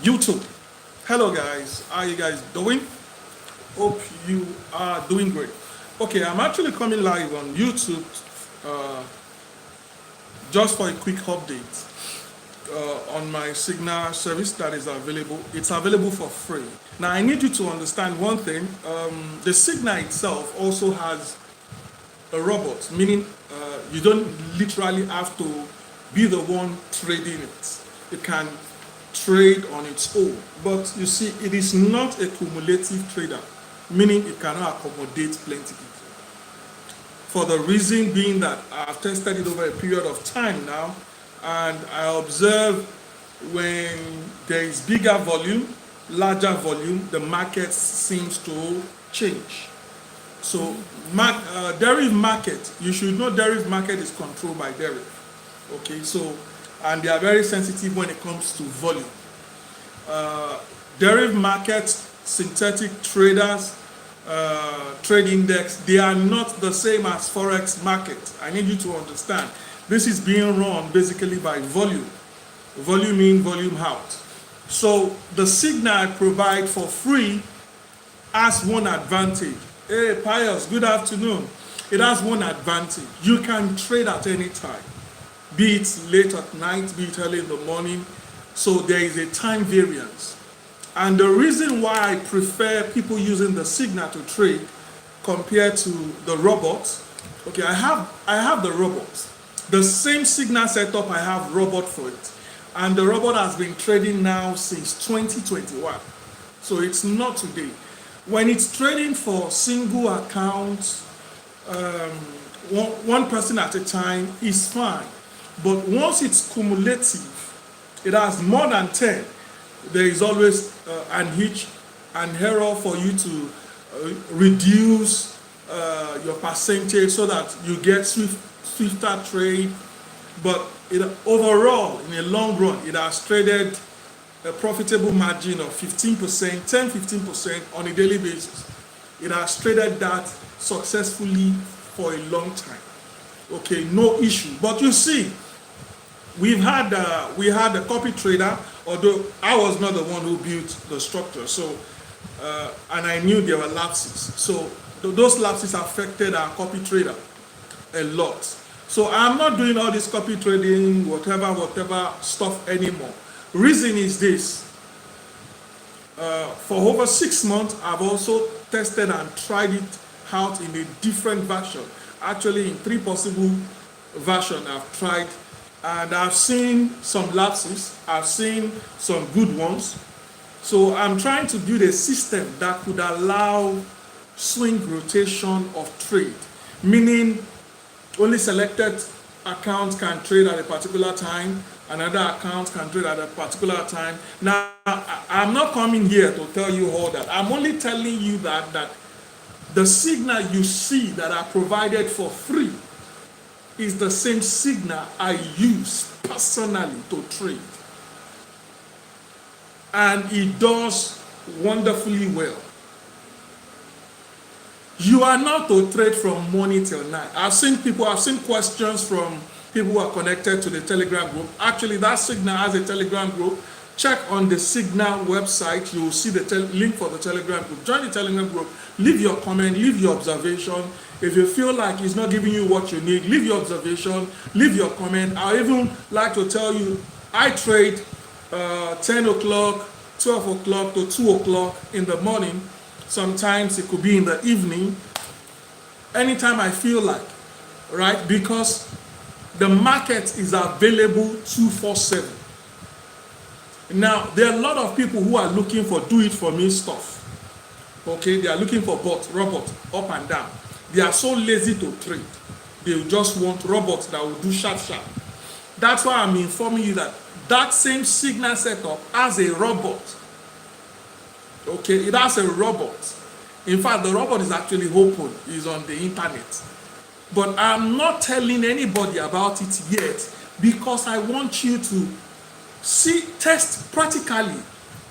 YouTube. Hello guys, how you guys doing? Hope you are doing great. Okay, I'm actually coming live on YouTube uh, just for a quick update on my Signal service that is available. It's available for free. Now I need you to understand one thing. The Signal itself also has a robot, meaning you don't literally have to be the one trading it. It can trade on its own. But you see, it is not a cumulative trader, meaning it cannot accommodate plenty people. For the reason being that I've tested it over a period of time now, and I observe when there is bigger volume, larger volume, the market seems to change. So DERIV market, you should know DERIV market is controlled by DERIV. Okay, so, and they are very sensitive when it comes to volume. DERIV market, synthetic traders, trade index, they are not the same as Forex market. I need you to understand. This is being run basically by volume. Volume in, volume out. So the signal I provide for free has one advantage. Hey, Pius, good afternoon. It has one advantage. You can trade at any time, be it late at night, be it early in the morning. So there is a time variance. And the reason why I prefer people using the signal to trade compared to the robots, okay, I have the robots. The same signal setup, I have robot for it. And the robot has been trading now since 2021. So it's not today. When it's trading for single accounts, one person at a time is fine. But once it's cumulative, it has more than 10, there is always an hitch, an error for you to reduce your percentage so that you get swifter trade. But overall, in the long run, it has traded a profitable margin of 15%, 10-15% on a daily basis. It has traded that successfully for a long time. Okay, no issue. But you see, we had a copy trader, although I was not the one who built the structure. So, and I knew there were lapses. So those lapses affected our copy trader a lot. So I'm not doing all this copy trading, whatever stuff anymore. Reason is this. For over 6 months, I've also tested and tried it out in a different version. Actually, in 3 possible versions I've tried. And I've seen some lapses, I've seen some good ones. So I'm trying to build a system that could allow swing rotation of trade, meaning only selected accounts can trade at a particular time, another account can trade at a particular time. Now, I'm not coming here to tell you all that. I'm only telling you that the signal you see that are provided for free is the same signal I use personally to trade. And it does wonderfully well. You are not to trade from morning till night. I've seen questions from people who are connected to the Telegram group. Actually, that signal has a Telegram group. Check on the Signal website. You will see the link for the Telegram group. Join the Telegram group. Leave your comment. Leave your observation. If you feel like it's not giving you what you need, leave your observation. Leave your comment. I even like to tell you, I trade 10 o'clock, 12 o'clock to 2 o'clock in the morning. Sometimes it could be in the evening. Anytime I feel like, right? Because the market is available 247. Now, there are a lot of people who are looking for do-it-for-me stuff. Okay, they are looking for robots up and down. They are so lazy to trade. They just want robots that will do sharp. That's why I'm informing you that that same signal setup has a robot. Okay, it has a robot. In fact, the robot is actually open, is on the internet. But I'm not telling anybody about it yet because I want you to test practically,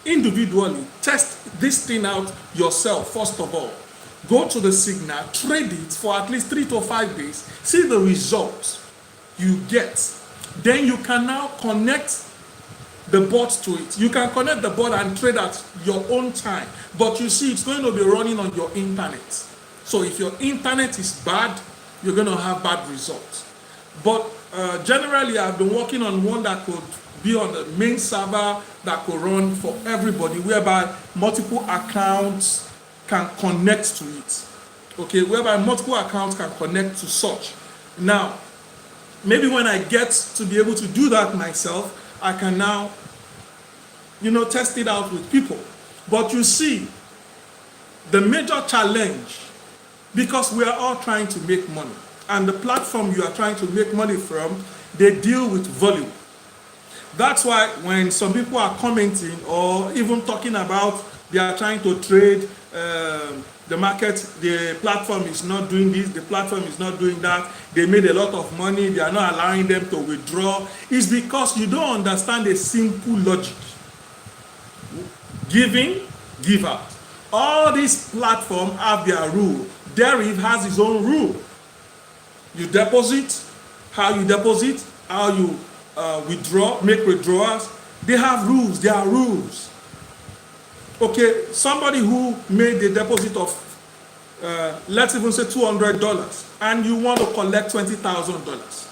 individually, test this thing out yourself first of all. Go to the signal, trade it for at least 3 to 5 days, see the results you get. Then you can now connect the bot to it. You can connect the bot and trade at your own time, but you see it's going to be running on your internet. So if your internet is bad, you're going to have bad results. But generally, I've been working on one that could be on the main server that could run for everybody, whereby multiple accounts can connect to it. Okay, whereby multiple accounts can connect to such. Now, maybe when I get to be able to do that myself, I can now, test it out with people. But you see, the major challenge, because we are all trying to make money, and the platform you are trying to make money from, they deal with volume. That's why when some people are commenting or even talking about they are trying to trade the market, the platform is not doing this, the platform is not doing that, they made a lot of money, they are not allowing them to withdraw, it's because you don't understand a simple logic. Giving, give out. All these platforms have their rule. DERIV has its own rule. You deposit, how you deposit, how you withdraw, make withdrawals. They have rules, there are rules. Okay, somebody who made a deposit of, let's even say $200, and you want to collect $20,000.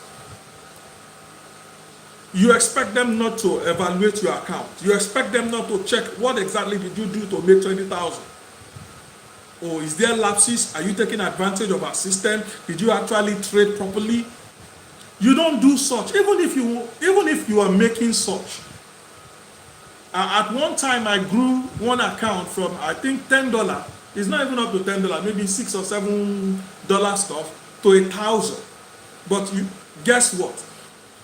You expect them not to evaluate your account. You expect them not to check what exactly did you do to make 20,000. Or is there lapses? Are you taking advantage of our system? Did you actually trade properly? You don't do such. Even if you are making such. At one time, I grew one account from, I think, $10. It's not even up to $10, maybe $6 or $7 stuff to 1,000. But guess what?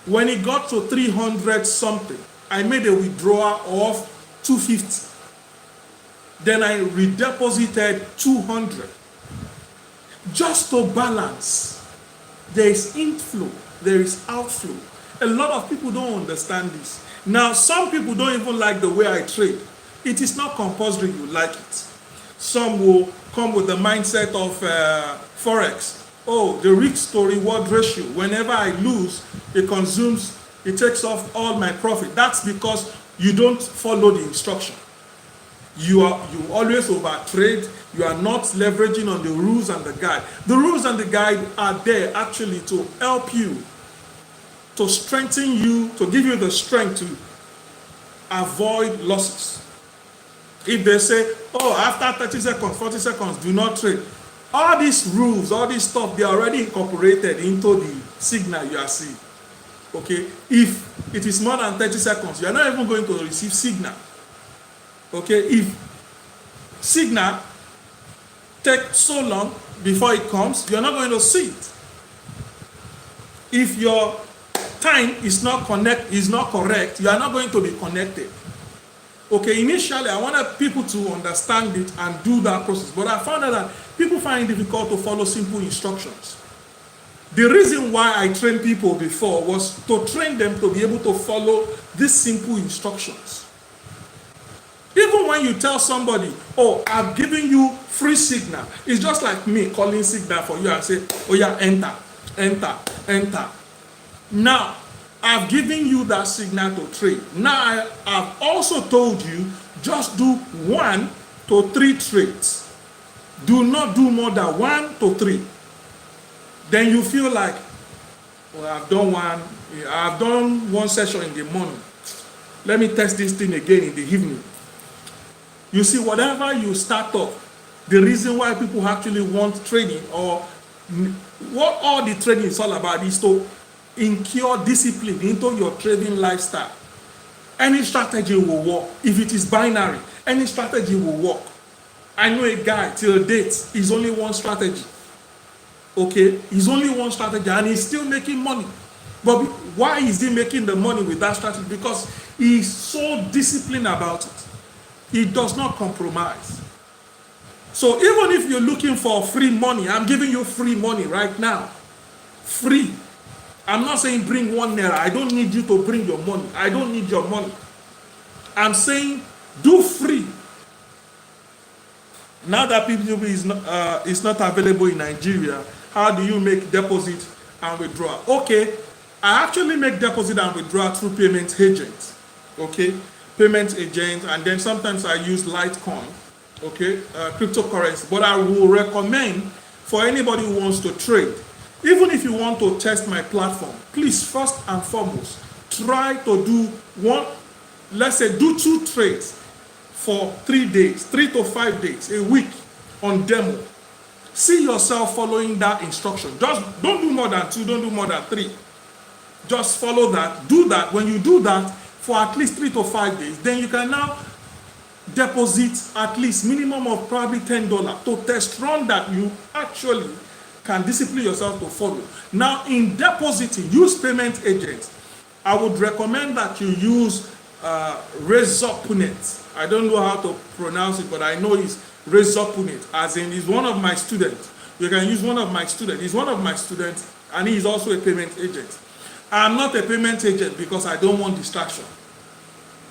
When it got to 300 something, I made a withdrawal of 250. Then I redeposited 200. Just to balance. There is inflow, there is outflow. A lot of people don't understand this. Now, some people don't even like the way I trade. It is not compulsory you like it. Some will come with the mindset of Forex. Oh, the risk to reward ratio. Whenever I lose, it takes off all my profit. That's because you don't follow the instruction. You always overtrade. You are not leveraging on the rules and the guide. The rules and the guide are there actually to help you, to strengthen you, to give you the strength to avoid losses. If they say, oh, after 30 seconds, 40 seconds, do not trade. All these rules, all this stuff, they are already incorporated into the signal you are seeing. Okay? If it is more than 30 seconds, you are not even going to receive signal. Okay? If signal takes so long before it comes, you are not going to see it. If your time is not correct, you are not going to be connected. Okay, initially I wanted people to understand it and do that process, but I found out that people find it difficult to follow simple instructions. The reason why I trained people before was to train them to be able to follow these simple instructions. Even when you tell somebody, oh, I've given you free signal, it's just like me calling signal for you and say, oh yeah, enter, enter, enter. Now, I've given you that signal to trade. Now, I've also told you, just do 1 to 3 trades. Do not do more than 1 to 3. Then you feel like, well, I've done one session in the morning. Let me test this thing again in the evening. You see, whatever you start off, the reason why people actually want trading, or what all the trading is all about, is to incur discipline into your trading lifestyle. Any strategy will work. If it is binary, any strategy will work. I know a guy till date, he's only one strategy. Okay, he's only one strategy and he's still making money. But why is he making the money with that strategy? Because he's so disciplined about it. He does not compromise. So even if you're looking for free money, I'm giving you free money right now. Free. I'm not saying bring 1 naira. I don't need you to bring your money. I don't need your money. I'm saying do free. Now that PPP is not available in Nigeria, how do you make deposit and withdrawal? Okay, I actually make deposit and withdrawal through payment agents. okay, payment agent, and then sometimes I use Litecoin, okay, cryptocurrency. But I will recommend for anybody who wants to trade, even if you want to test my platform, please first and foremost try to do one, let's say do 2 trades for 3 days, 3 to 5 days, a week on demo. See yourself following that instruction. Just don't do more than 2, don't do more than 3. Just follow that, do that. When you do that for at least 3 to 5 days, then you can now deposit at least minimum of probably $10 to test run that you actually can discipline yourself to follow. Now, in depositing, use payment agents. I would recommend that you use Rezopunet. I don't know how to pronounce it, but I know it's Rezopunet, as in he's one of my students. You can use one of my students. He's one of my students, and he's also a payment agent. I'm not a payment agent because I don't want distraction.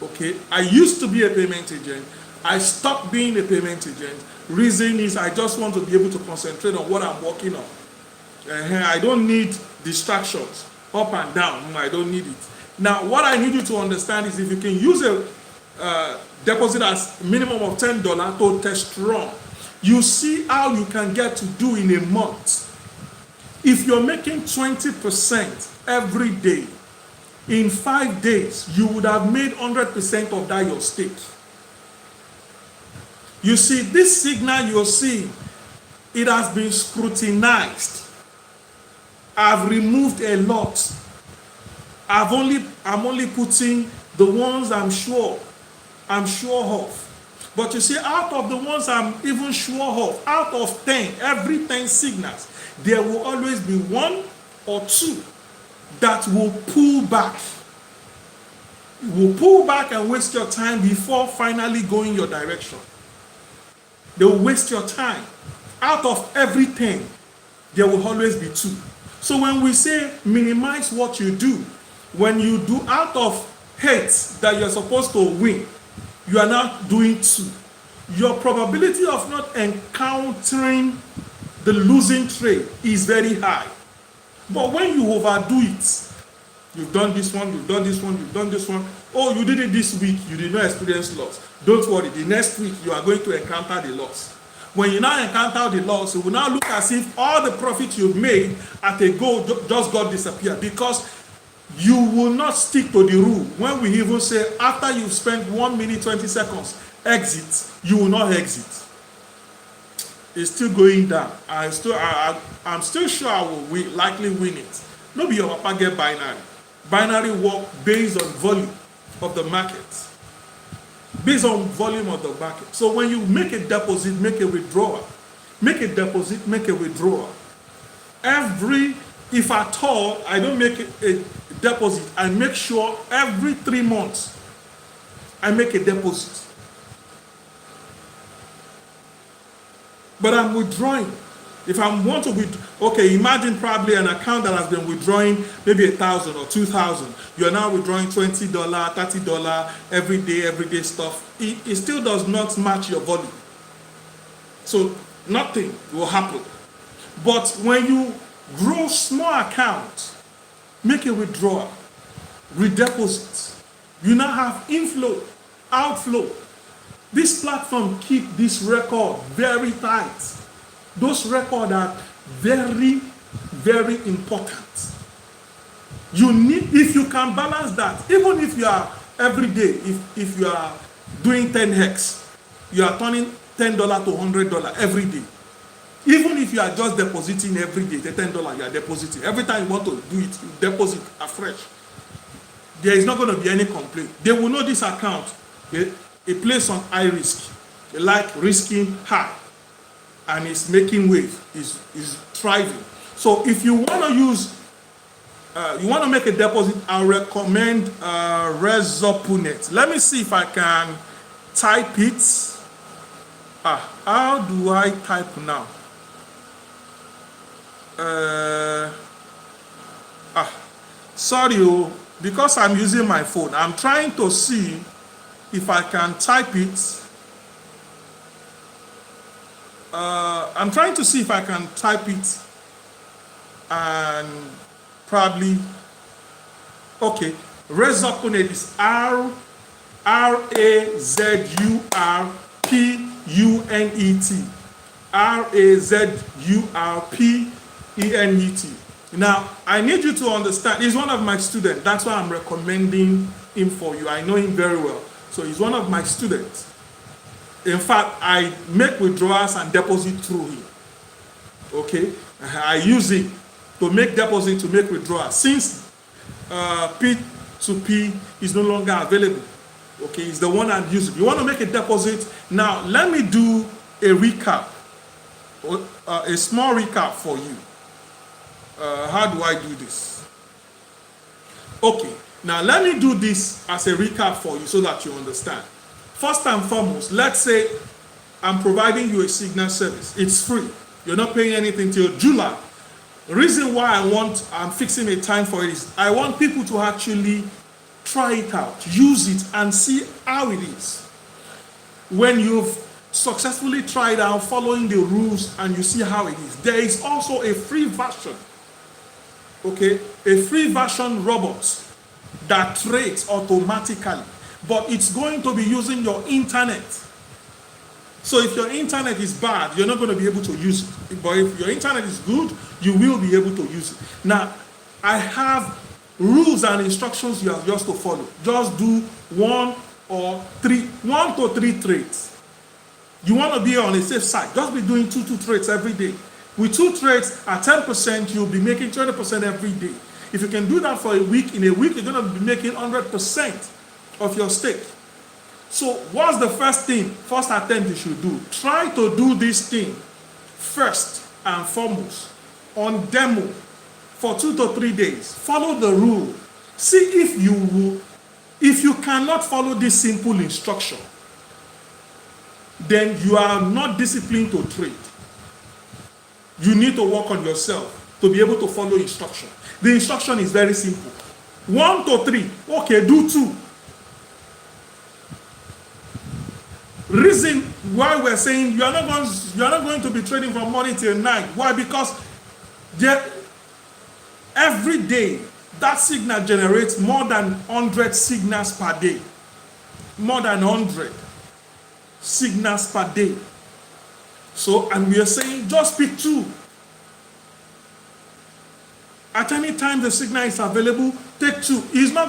Okay, I used to be a payment agent. I stopped being a payment agent. Reason is I just want to be able to concentrate on what I'm working on. I don't need distractions up and down. I don't need it. Now, what I need you to understand is if you can use a deposit as minimum of $10 to test run, you see how you can get to do in a month. If you're making 20% every day, in 5 days, you would have made 100% of that your stake. You see, this signal you're seeing, it has been scrutinized. I've removed a lot. I'm only putting the ones I'm sure of. But you see, out of the ones I'm even sure of, out of 10, every 10 signals, there will always be 1 or 2 that will pull back. Will pull back and waste your time before finally going your direction. They will waste your time. Out of every 10, there will always be 2. So when we say minimize what you do, when you do out of hate that you're supposed to win, you are now doing 2. Your probability of not encountering the losing trade is very high. But when you overdo it, you've done this one, you've done this one, you've done this one. Oh, you did it this week, you did not experience loss. Don't worry, the next week you are going to encounter the loss. When you now encounter the loss, it will now look as if all the profit you've made at a go just got disappeared, because you will not stick to the rule. When we even say after you've spent 1 minute 20 seconds, exit, you will not exit. It's still going down. I'm still sure I will likely win it. No be your papa get binary. Binary work based on volume of the market. Based on volume of the market. So when you make a deposit, make a withdrawal. Make a deposit, make a withdrawal. If at all, I don't make a deposit, I make sure every 3 months, I make a deposit. But I'm withdrawing. If I want to okay, imagine probably an account that has been withdrawing maybe 1,000 or 2,000. You're now withdrawing $20, $30 everyday stuff. It still does not match your volume. So nothing will happen. But when you grow small accounts, make a withdrawal, redeposit, you now have inflow, outflow. This platform keep this record very tight. Those records are very, very important. You need, if you can balance that, even if you are every day, if you are doing 10 hex, you are turning $10 to $100 every day. Even if you are just depositing every day, the $10 you are depositing. Every time you want to do it, you deposit afresh. There is not going to be any complaint. They will know this account, a place on high risk. They like risking high. And it's making wave, is thriving. So if you want to use, you want to make a deposit, I recommend Rezopunet. Let me see if I can type it. How do I type now? Sorry, because I'm using my phone. I'm trying to see if I can type it. I'm trying to see if I can type it and probably, okay, Rezopunet is Razurpunet. Razurpunet. Now, I need you to understand, he's one of my students. That's why I'm recommending him for you. I know him very well. So he's one of my students. In fact, I make withdrawals and deposit through him. Okay? I use it to make deposit, to make withdrawals. Since P2P is no longer available. Okay? He's the one I'm using. You want to make a deposit? Now, let me do a recap. A small recap for you. How do I do this? Okay, now let me do this as a recap for you so that you understand. First and foremost, let's say I'm providing you a signal service. It's free. You're not paying anything till July. The reason why I'm fixing a time for it is I want people to actually try it out, use it, and see how it is. When you've successfully tried out following the rules and you see how it is, there is also a free version. Okay, a free version robot that trades automatically, but it's going to be using your internet. So if your internet is bad, you're not going to be able to use it. But if your internet is good, you will be able to use it. Now, I have rules and instructions you have just to follow. Just do 1 to 3 trades. You want to be on a safe side. Just be doing 2 trades every day. With 2 trades at 10%, you'll be making 20% every day. If you can do that for a week, in a week, you're going to be making 100% of your stake. So what's the first attempt you should do? Try to do this thing first and foremost on demo for 2 to 3 days. Follow the rule. See if you will. If you cannot follow this simple instruction, then you are not disciplined to trade. You need to work on yourself to be able to follow instruction. The instruction is very simple. 1 to 3. Okay, do 2. Reason why we're saying you are not going to be trading from morning till night. Why? Because every day that signal generates more than 100 signals per day. More than 100 signals per day. So, and we are saying just pick 2. At any time the signal is available, take 2. You are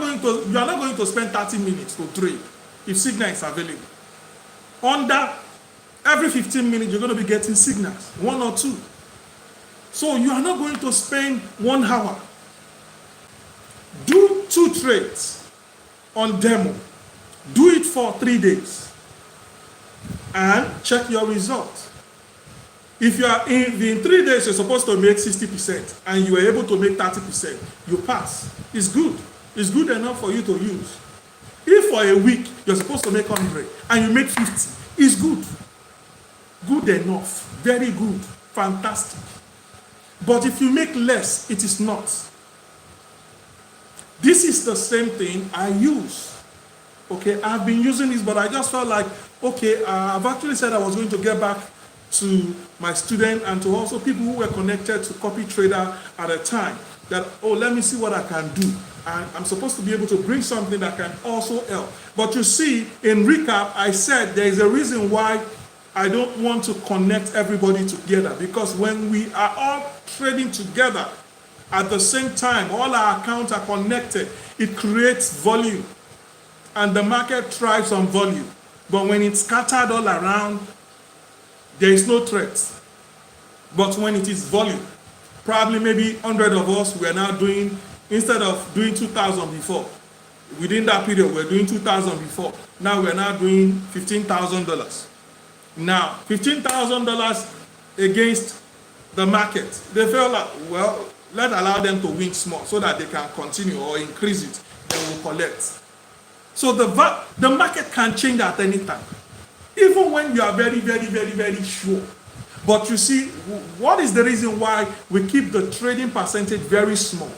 not going to spend 30 minutes to trade if signal is available. Under every 15 minutes, you're going to be getting signals, 1 or 2. So you are not going to spend 1 hour. Do 2 trades on demo. Do it for 3 days and check your results. If you are in 3 days, you're supposed to make 60% and you are able to make 30%, you pass. It's good. It's good enough for you to use. If for a week you're supposed to make 100 and you make 50, it's good. Good enough. Very good. Fantastic. But if you make less, it is not. This is the same thing I use. Okay, I've been using this, but I just felt like, okay, I've actually said I was going to get back to my student and to also people who were connected to Copy Trader at a time that, oh, let me see what I can do. And I'm supposed to be able to bring something that can also help. But you see, in recap, I said there is a reason why I don't want to connect everybody together, because when we are all trading together at the same time, all our accounts are connected, it creates volume. And the market thrives on volume. But when it's scattered all around, there is no threat. But when it is volume, probably maybe 100 of us, we are now doing, instead of doing 2,000 before, within that period, we're doing 2,000 before. Now we're now doing $15,000. Now, $15,000 against the market. They feel like, well, let's allow them to win small so that they can continue or increase it, then we'll collect. So the market can change at any time, even when you are very, very, very, very sure. But you see, what is the reason why we keep the trading percentage very small?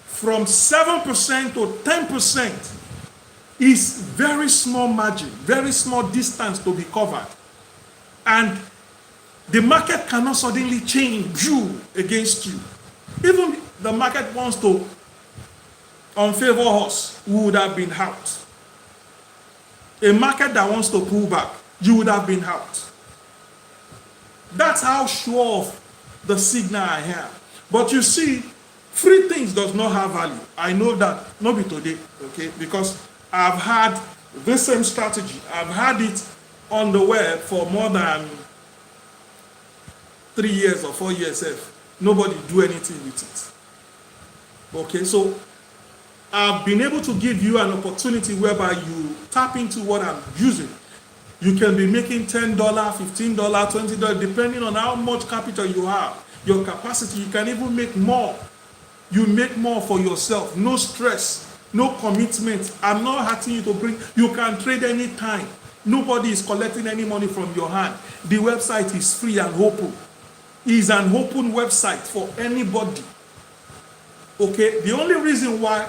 From 7% to 10% is very small margin, very small distance to be covered. And the market cannot suddenly change you against you. Even if the market wants to unfavor us, who would have been out. a market that wants to pull back, you would have been out. That's how sure of the signal I am. But you see, free things does not have value. I know that, not be today, okay? Because I've had this same strategy. I've had it on the web for more than 3 years or 4 years. Nobody do anything with it. Okay, so I've been able to give you an opportunity whereby you tap into what I'm using. You can be making $10, $15, $20, depending on how much capital you have, your capacity. You can even make more. You make more for yourself. No stress, no commitment. I'm not asking you to bring. You can trade anytime. Nobody is collecting any money from your hand. The website is free and open. It's an open website for anybody. Okay, the only reason why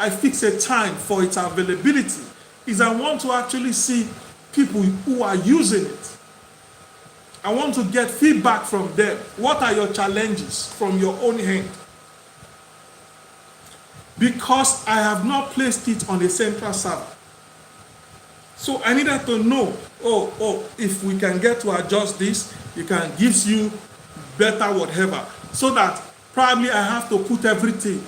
I fix a time for its availability is I want to actually see people who are using it. I want to get feedback from them. What are your challenges from your own hand? Because I have not placed it on a central server. So I needed to know, if we can get to adjust this, it can gives you better whatever. So that probably I have to put everything.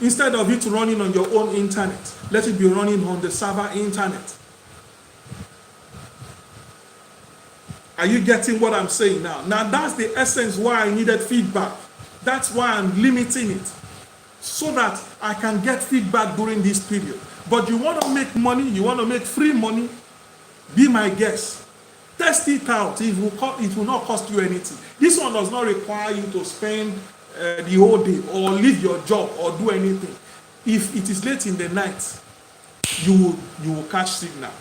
Instead of it running on your own internet, let it be running on the server internet. Are you getting what I'm saying now? Now that's the essence why I needed feedback. That's why I'm limiting it. So that I can get feedback during this period. But you want to make money, you want to make free money, be my guest. Test it out. It will not cost you anything. This one does not require you to spend the whole day or leave your job or do anything. If it is late in the night, you will catch signal.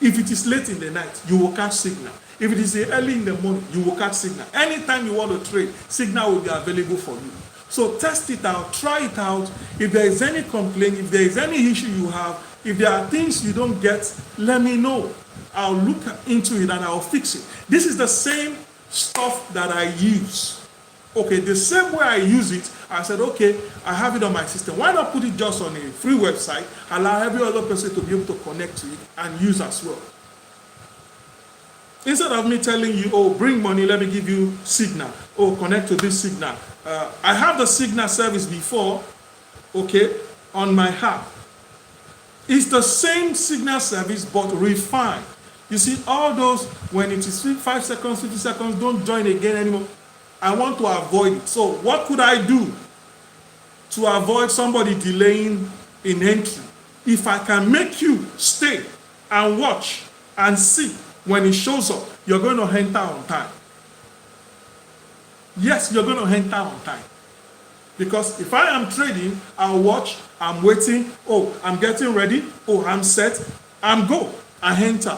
If it is late in the night, you will catch signal. If it is early in the morning, you will catch signal. Anytime you want to trade, signal will be available for you. So test it out, try it out. If there is any complaint, if there is any issue you have, if there are things you don't get, let me know. I'll look into it and I'll fix it. This is the same stuff that I use. Okay, the same way I use it, I said, okay, I have it on my system. Why not put it just on a free website, allow every other person to be able to connect to it and use as well. Instead of me telling you, bring money, let me give you signal. Connect to this signal. I have the signal service before, okay, on my app. It's the same signal service, but refined. You see, all those, when it is 5 seconds, 50 seconds, don't join again anymore. I want to avoid it. So what could I do to avoid somebody delaying in entry? If I can make you stay and watch and see when it shows up, you're going to enter on time. Yes, you're going to enter on time. Because if I am trading, I'll watch, I'm waiting, I'm getting ready, I'm set, I'm go, I enter.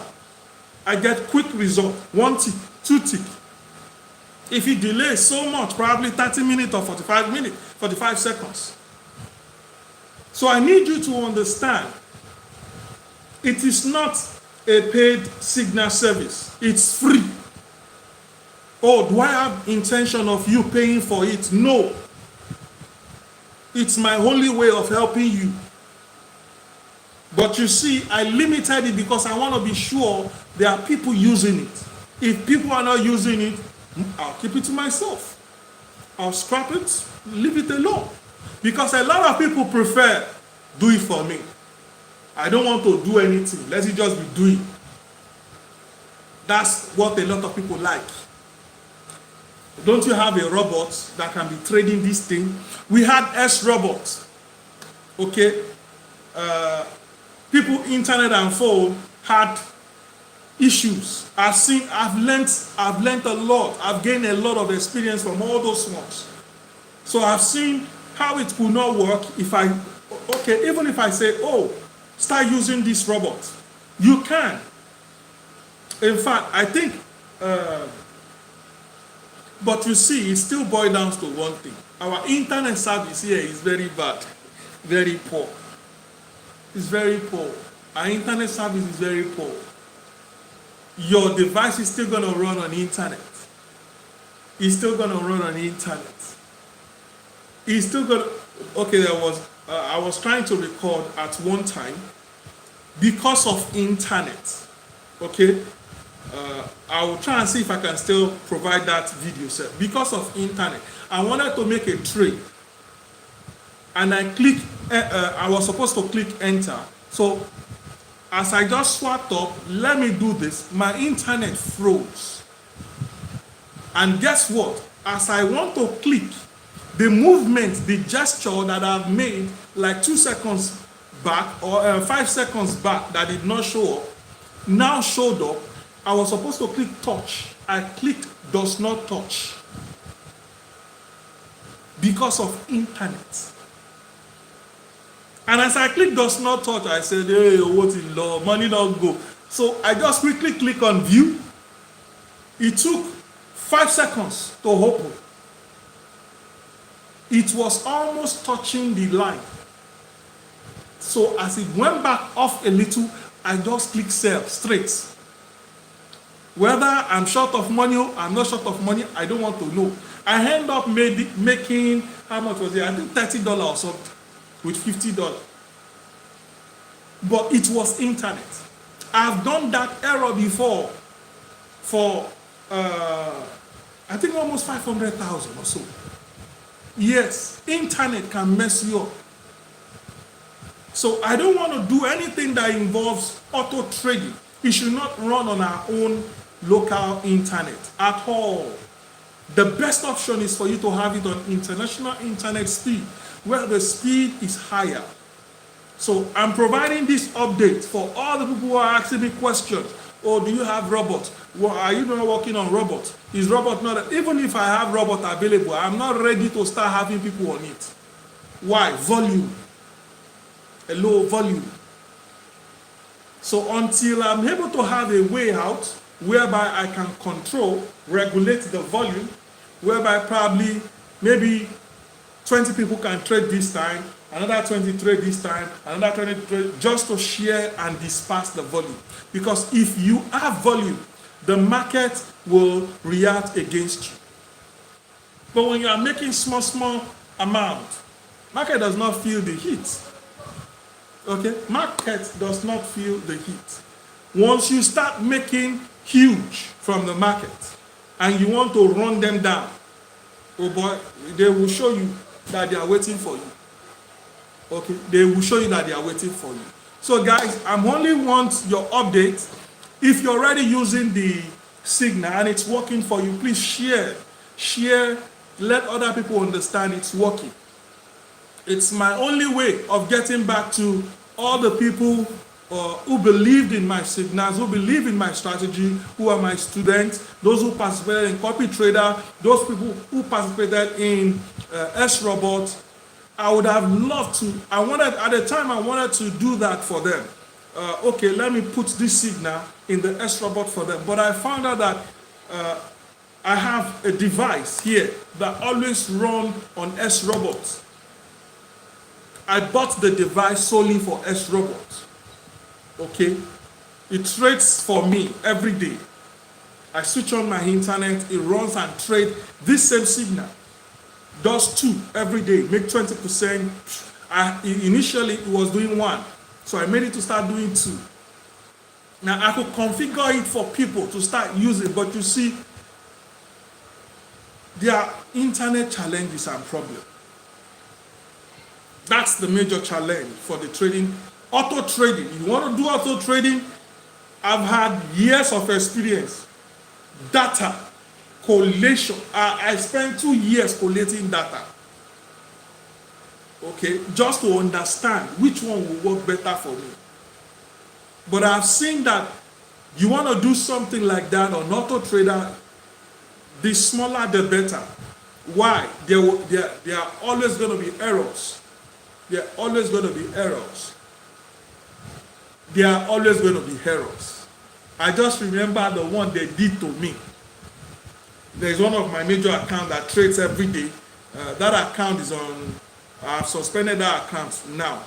I get quick result, 1 tick, 2 tick. If it delays so much, probably 30 minutes or 45 seconds. So I need you to understand, it is not a paid signal service. It's free. Do I have intention of you paying for it? No. It's my only way of helping you. But you see, I limited it because I want to be sure there are people using it. If people are not using it, I'll keep it to myself. I'll scrap it, leave it alone. Because a lot of people prefer, do it for me. I don't want to do anything. Let it just be doing. That's what a lot of people like. Don't you have a robot that can be trading this thing? We had S robots. Okay? People, internet and phone had issues. I've learned a lot. I've gained a lot of experience from all those ones. So I've seen how it could not work even if I say, start using this robot. You can. In fact, I think, but you see, it still boils down to one thing. Our internet service here is very bad, very poor. It's very poor. Our internet service is very poor. Your device is still going to run on the internet. It's still going to run on the internet. It's still going to... Okay, I was trying to record at one time. because of internet. Okay, I will try and see if I can still provide that video set. Because of internet, I wanted to make a trade, and I was supposed to click enter. So as I just swapped up, let me do this, my internet froze. And guess what? As I want to click, the movement, the gesture that I've made like 2 seconds back or 5 seconds back that did not show up, now showed up. I was supposed to click touch. I clicked does not touch because of internet. And as I click does not touch, I said, hey, what in law, money don't go. So I just quickly click on view. It took 5 seconds to open. It was almost touching the line. So as it went back off a little, I just click sell straight. Whether I'm short of money or I'm not short of money, I don't want to know. I end up making, how much was it? I think $30 or something with $50. But it was internet. I've done that error before for, I think almost 500,000 or so. Yes, internet can mess you up. So I don't want to do anything that involves auto trading. It should not run on our own local internet at all. The best option is for you to have it on international internet speed, where the speed is higher. So I'm providing this update for all the people who are asking me questions. Oh, do you have robots? Well, are you not working on robots? Is robot not? Even if I have robot available, I'm not ready to start having people on it. Why? Volume. A low volume. So until I'm able to have a way out whereby I can control, regulate the volume, whereby probably maybe 20 people can trade this time, another 20 trade this time, another 20 trade, just to share and disperse the volume. Because if you have volume, the market will react against you. But when you are making small amount, market does not feel the heat. Okay, market does not feel the heat. Once you start making huge from the market and you want to run them down, oh boy, they will show you that they are waiting for you. Okay, they will show you that they are waiting for you. So guys, I only want your update. If you're already using the signal and it's working for you, please share, let other people understand it's working. It's my only way of getting back to all the people who believed in my signals, who believe in my strategy, who are my students, those who participated in Copy Trader, those people who participated in S-Robot. I would have loved to, at the time I wanted to do that for them. Okay, let me put this signal in the S-Robot for them. But I found out that I have a device here that always runs on S-Robot. I bought the device solely for S-Robot. Okay? It trades for me every day. I switch on my internet, it runs and trades this same signal. Does 2 every day, make 20%. Initially, it was doing 1. So I made it to start doing 2. Now, I could configure it for people to start using, but you see, there are internet challenges and problems. That's the major challenge for the trading. Auto trading. If you want to do auto trading, I've had years of experience. Data collation. I spent 2 years collating data. Okay, just to understand which one will work better for me. But I've seen that you want to do something like that on auto trader, the smaller the better. Why? There are always going to be errors. There are always going to be errors. There are always going to be errors. I just remember the one they did to me. There's one of my major accounts that trades every day. That account is on, I've suspended that account now.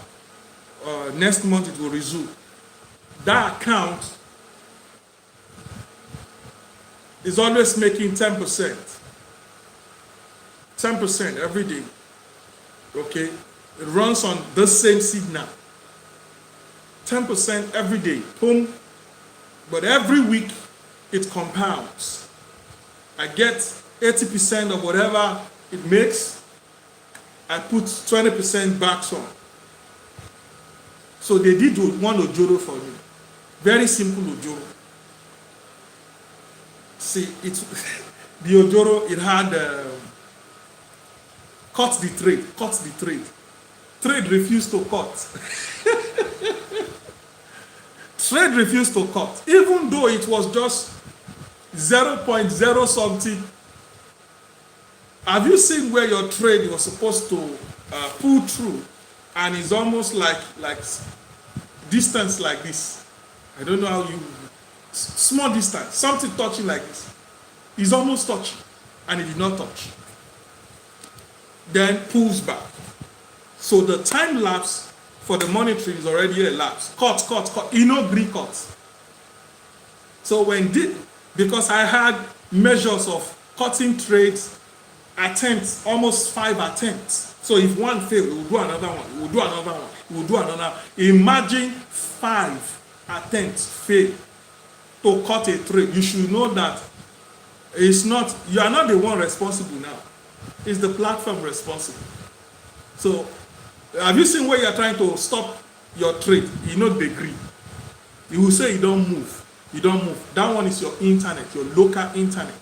Next month it will resume. That account is always making 10%. 10% every day. Okay? It runs on the same signal. 10% every day, boom. But every week, it compounds. I get 80% of whatever it makes. I put 20% back on. So they did one ojoro for me. Very simple ojoro. See, it's the ojoro, it had cut the trade. Trade refused to cut. Trade refused to cut. Even though it was just 0.0 something. Have you seen where your trade was supposed to pull through and it's almost like distance like this? I don't know how you, small distance, something touching like this. It's almost touching and it did not touch. Then pulls back. So the time lapse for the monetary is already elapsed. Cut. You know, green cut. So because I had measures of cutting trades, attempts, almost 5 attempts. So if one failed, we'll do another one, we'll do another one, we'll do another. Imagine 5 attempts fail to cut a trade. You should know that you are not the one responsible now. It's the platform responsible. So have you seen where you're trying to stop your trade? You know the degree. You will say you don't move. You don't move. That one is your internet, your local internet.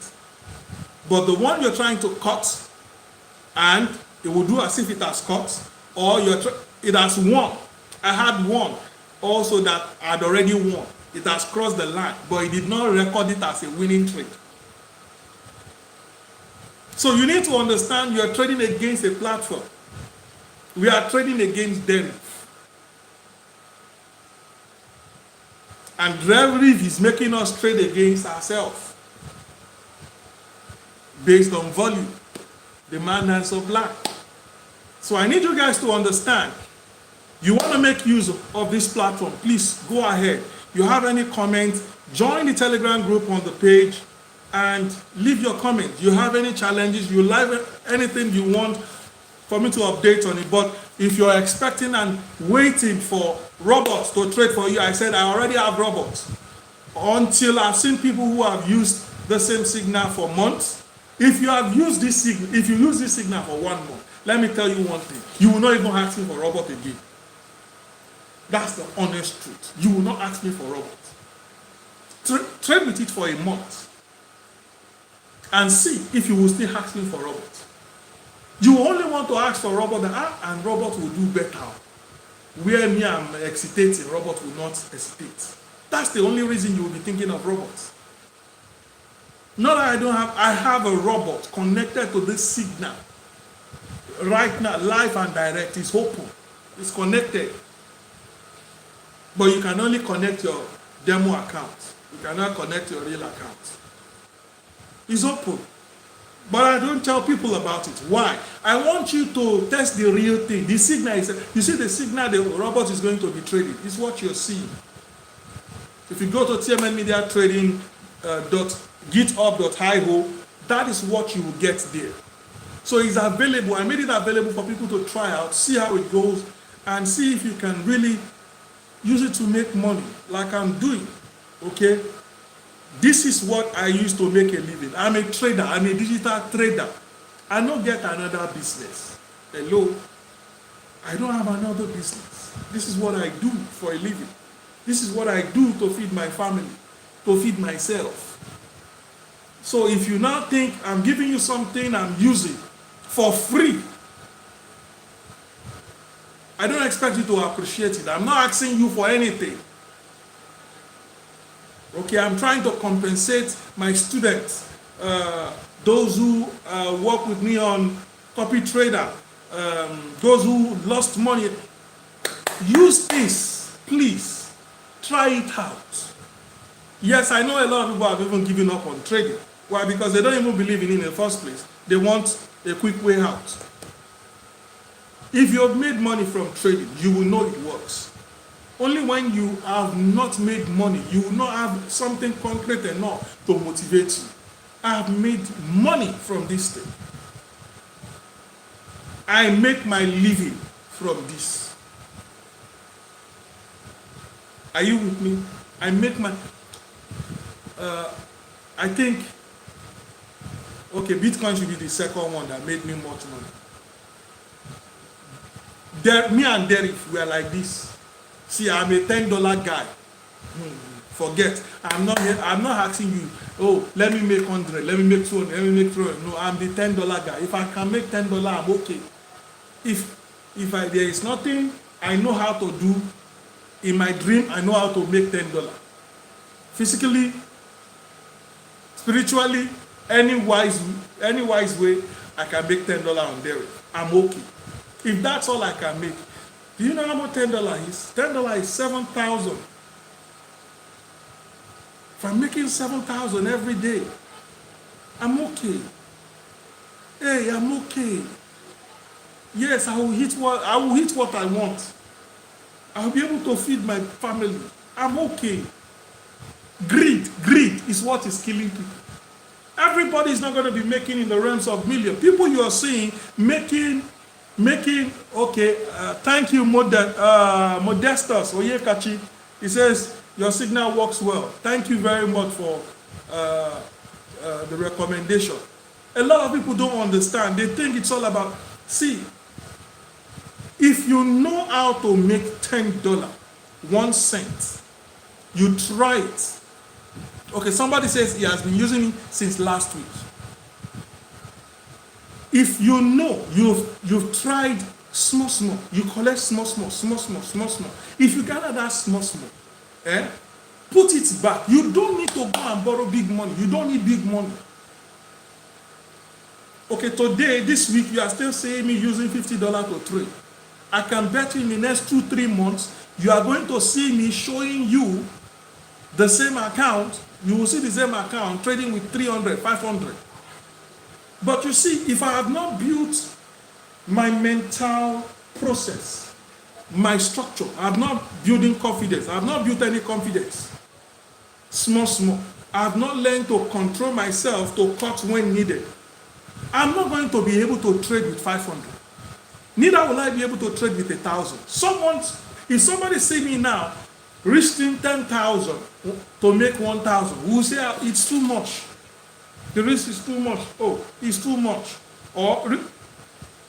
But the one you're trying to cut, and it will do as if it has cut, or it has won. I had one also that had already won. It has crossed the line, but it did not record it as a winning trade. So you need to understand you are trading against a platform. We are trading against DERIV. And DERIV is making us trade against ourselves based on volume, demand and supply. So I need you guys to understand, you want to make use of this platform, please go ahead. You have any comments, join the Telegram group on the page and leave your comments. You have any challenges, you like anything you want for me to update on it. But if you're expecting and waiting for robots to trade for you, I said I already have robots. Until I've seen people who have used the same signal for months. If you have used this signal, if you use this signal for 1 month, let me tell you one thing, you will not even ask me for robot again. That's the honest truth. You will not ask me for robot. Trade with it for a month and see if you will still ask me for robot. You only want to ask for robot and robot will do better. Where me I'm hesitating, robot will not hesitate. That's the only reason you will be thinking of robots. Not that I have a robot connected to this signal. Right now, live and direct, is open. It's connected. But you can only connect your demo account. You cannot connect your real account. It's open. But I don't tell people about it. Why? I want you to test the real thing. The signal is, you see the signal the robot is going to be trading. It's what you're seeing. If you go to TMNmedia Trading github.io, that is what you will get there. So it's available. I made it available for people to try out, see how it goes, and see if you can really use it to make money like I'm doing. Okay? This is what I use to make a living. I'm a trader. I'm a digital trader. I don't get another business. Hello? I don't have another business. This is what I do for a living. This is what I do to feed my family, to feed myself. So if you now think I'm giving you something I'm using for free, I don't expect you to appreciate it. I'm not asking you for anything. Okay, I'm trying to compensate my students, those who work with me on Copy Trader, those who lost money. Use this, please. Try it out. Yes, I know a lot of people have even given up on trading. Why? Because they don't even believe in it in the first place. They want a quick way out. If you have made money from trading, you will know it works. Only when you have not made money, you will not have something concrete enough to motivate you. I have made money from this thing. I make my living from this. Are you with me? I make my, I think, okay, Bitcoin should be the second one that made me much money. Me and DERIV were like this. See, I'm a $10 guy. Forget. I'm not here. I'm not asking you, oh, let me make 100, let me make 200, let me make 300. No, I'm the $10 guy. If I can make $10, I'm okay. If there is nothing I know how to do in my dream, I know how to make $10. Physically, spiritually, any wise way, I can make $10 on DERIV. I'm okay. If that's all I can make, do you know how much $10 is? $10 is 7,000. If I'm making 7,000 every day, I'm okay. Hey, I'm okay. Yes, I will hit what I want. I'll be able to feed my family. I'm okay. Greed is what is killing people. Everybody is not going to be making in the realms of millions. People you are seeing making. Okay. Thank you, Modestus Oyekachi. He says your signal works well. Thank you very much for the recommendation. A lot of people don't understand. They think it's all about. See, if you know how to make $10, 1 cent, you try it. Okay, somebody says he has been using it since last week. If you know you've tried small, you collect small. If you gather that small, put it back. You don't need to go and borrow big money. You don't need big money. Okay, today, this week, you are still seeing me using $50 to trade. I can bet you in the next 2-3 months, you are going to see me showing you the same account. You will see the same account trading with 300, 500. But you see, if I have not built my mental process, my structure, I have not building confidence, I have not built any confidence. Small. I have not learned to control myself to cut when needed. I'm not going to be able to trade with 500. Neither will I be able to trade with 1,000. If somebody see me now, risking 10,000 to make 1,000, we will say it's too much. The risk is too much. Oh, it's too much. Or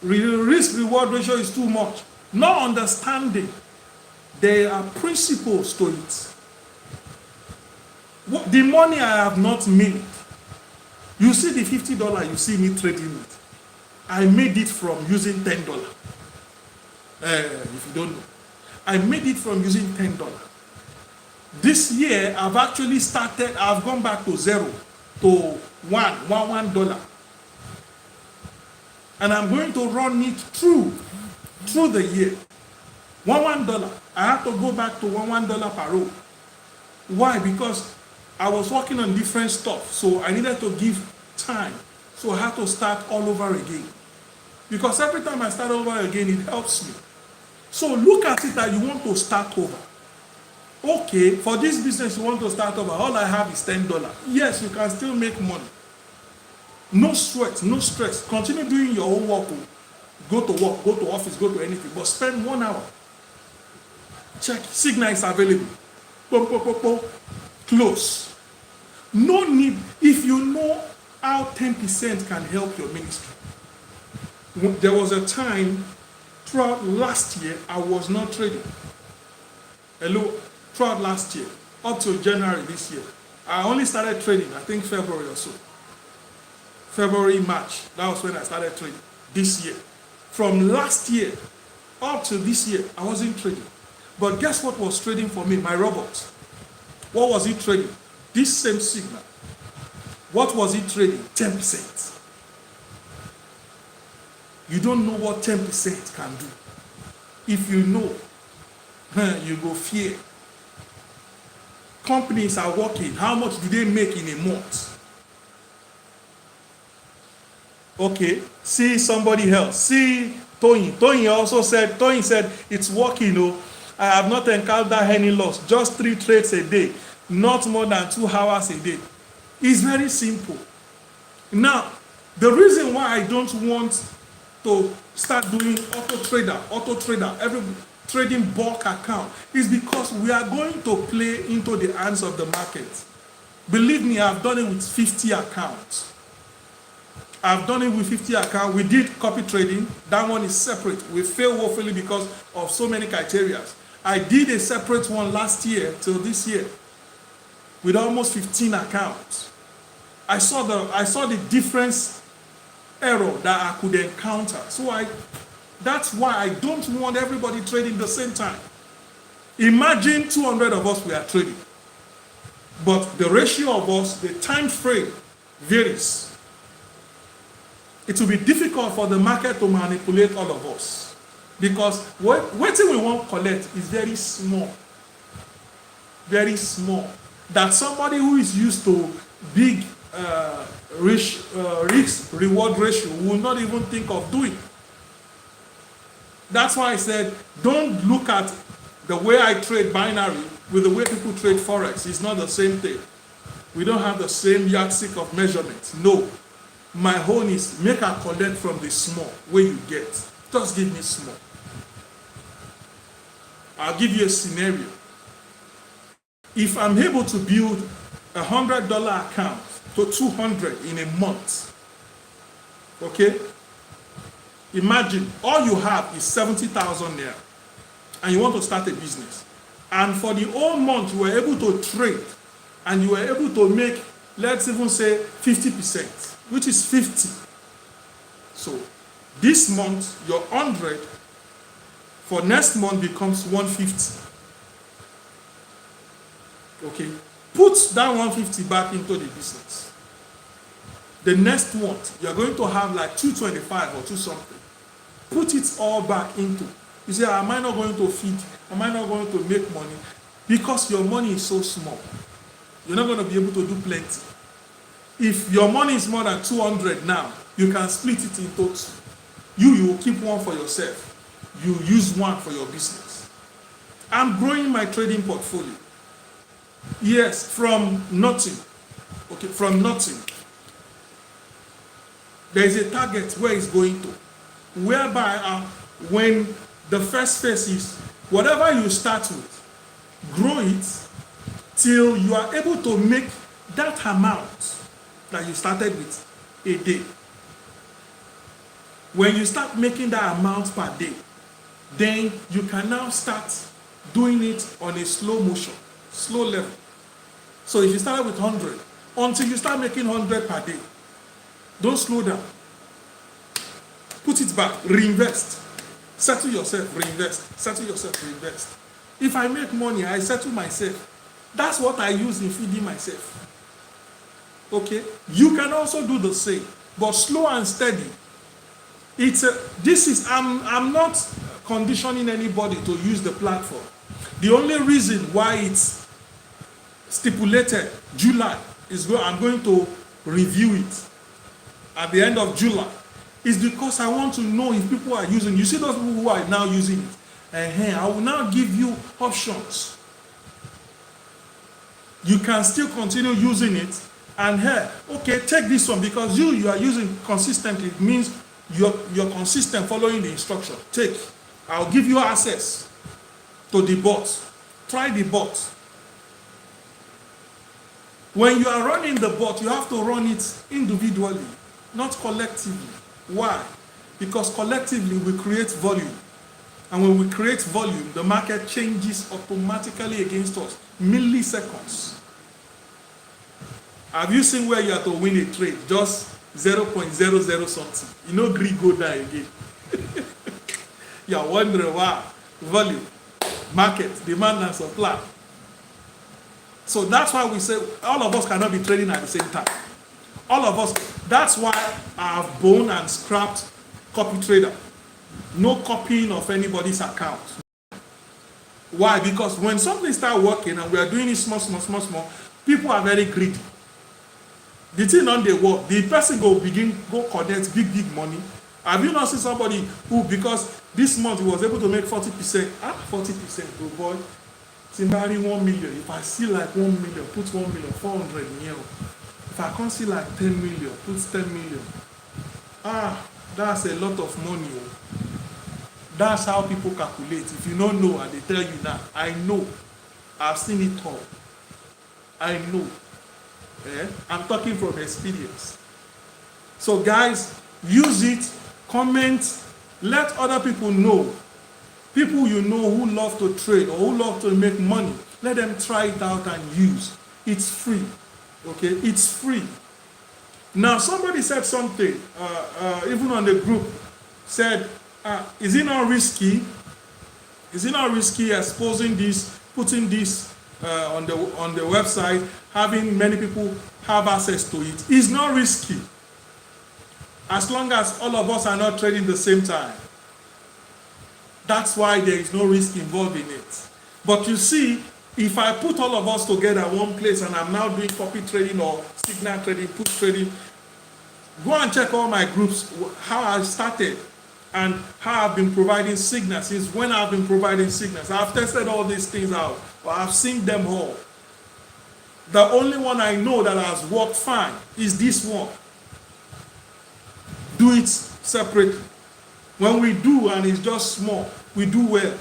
risk-reward ratio is too much. Not understanding. There are principles to it. The money I have not made. You see the $50 you see me trading with. I made it from using $10. If you don't know. I made it from using $10. This year, I've actually I've gone back to zero, to $1. And I'm going to run it through the year. $1. I have to go back to $1 per row. Why? Because I was working on different stuff, so I needed to give time. So I had to start all over again. Because every time I start over again, it helps me. So look at it that you want to start over. Okay, for this business you want to start over, all I have is $10. Yes, you can still make money. No sweat, no stress. Continue doing your own work. Go to work, go to office, go to anything, but spend 1 hour. Check, signal is available. Close. No need, if you know how 10% can help your ministry. There was a time throughout last year, I was not trading. Throughout last year, up to January this year. I only started trading, I think February or so. February, March, that was when I started trading, this year. From last year up to this year, I wasn't trading. But guess what was trading for me? My robot. What was it trading? This same signal. What was it trading? 10%. You don't know what 10% can do. If you know, you go fear. Companies are working. How much do they make in a month? Okay, see somebody else. See Tony. Tony said, it's working. I have not encountered any loss. Just 3 trades a day. Not more than 2 hours a day. It's very simple. Now, the reason why I don't want to start doing auto trader, trading bulk account is because we are going to play into the hands of the market. Believe me, I've done it with 50 accounts. I've done it with 50 accounts. We did copy trading. That one is separate. We failed woefully because of so many criteria. I did a separate one last year till this year with almost 15 accounts. I saw the difference error that I could encounter. So that's why I don't want everybody trading the same time. Imagine 200 of us we are trading. But the ratio of us, the time frame varies. It will be difficult for the market to manipulate all of us because what we want to collect is very small. Very small. That somebody who is used to big risk-reward ratio will not even think of doing. That's why I said, don't look at the way I trade binary with the way people trade Forex. It's not the same thing. We don't have the same yardstick of measurements. No. My own is make a collect from the small where you get. Just give me small. I'll give you a scenario. If I'm able to build a $100 account to $200 in a month, okay? Imagine all you have is 70,000 naira and you want to start a business. And for the whole month you were able to trade and you were able to make, let's even say 50%, which is 50. So this month your 100 for next month becomes 150. Okay, put that 150 back into the business. The next month, you're going to have like 225 or 2 something. Put it all back into. You say, am I not going to feed? Am I not going to make money? Because your money is so small. You're not going to be able to do plenty. If your money is more than 200 now, you can split it into 2. You will keep one for yourself. You use one for your business. I'm growing my trading portfolio. Yes, from nothing. Okay, from nothing. There is a target where it's going to. Whereby when the first phase is whatever you start with, grow it till you are able to make that amount that you started with a day. When you start making that amount per day, then you can now start doing it on a slow motion. Slow level. So if you start with 100, until you start making 100 per day, don't slow down. Put it back, reinvest. Settle yourself, reinvest. Settle yourself, reinvest. If I make money, I settle myself. That's what I use in feeding myself. Okay? You can also do the same, but slow and steady. I'm not conditioning anybody to use the platform. The only reason why it's stipulated July I'm going to review it at the end of July is because I want to know if people are using. You see those people who are now using it. I will now give you options. You can still continue using it and okay, take this one because you are using consistently. It means you're consistent following the instruction. I'll give you access to the bot. Try the bot. When you are running the bot, you have to run it individually, not collectively. Why? Because collectively we create volume. And when we create volume, the market changes automatically against us. Milliseconds. Have you seen where you have to win a trade? Just 0.00 something. You know, Greek go down again. You are wondering why. Volume, market, demand and supply. So that's why we say all of us cannot be trading at the same time. All of us. That's why I have boned and scrapped copy trader. No copying of anybody's account. Why? Because when something starts working and we are doing it small, people are very greedy. The thing on the work, the person go connect big money. Have you not seen somebody who, because this month he was able to make 40%? 40%, oh boy. Somebody 1 million. If I see like 1 million, put 1 million, 400 here. If I can't see like 10 million, put 10 million. That's a lot of money. That's how people calculate. If you don't know, and they tell you now, I know. I've seen it all. I know. I'm talking from experience. So guys, use it, comment, let other people know. People you know who love to trade or who love to make money, let them try it out and use. It's free. Okay, it's free. Now somebody said something, even on the group, said, is it not risky? Is it not risky exposing this, putting this on the website, having many people have access to it? It's not risky, as long as all of us are not trading the same time. That's why there is no risk involved in it. But you see, if I put all of us together one place and I'm now doing copy trading or signal trading, put trading, go and check all my groups, how I started and how I've been providing signals, since when I've been providing signals. I've tested all these things out, or I've seen them all. The only one I know that has worked fine is this one. Do it separately. When we do and it's just small, we do well.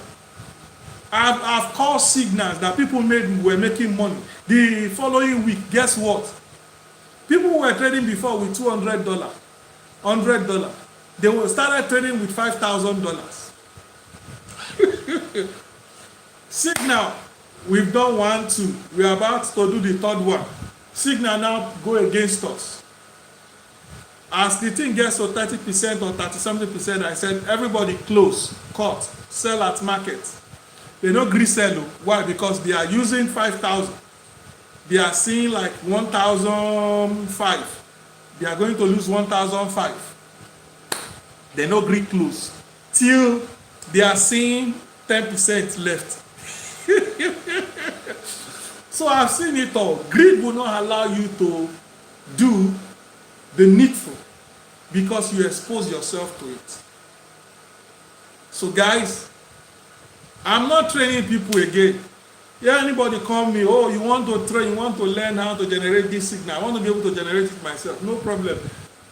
I've called signals that people were making money. The following week, guess what? People who were trading before with $200, $100. They started trading with $5,000. Signal, we've done 1, 2. We're about to do the third one. Signal now go against us. As the thing gets to 30% or 30-something%, I said, everybody close, cut, sell at market. They don't agree sell. Why? Because they are using 5,000. They are seeing like 1,005. They are going to lose 1,005. They don't agree close. Till they are seeing 10% left. So I've seen it all. Greed will not allow you to do the needful because you expose yourself to it. So guys, I'm not training people again. Yeah, anybody call me, oh, you want to train, you want to learn how to generate this signal. I want to be able to generate it myself. No problem.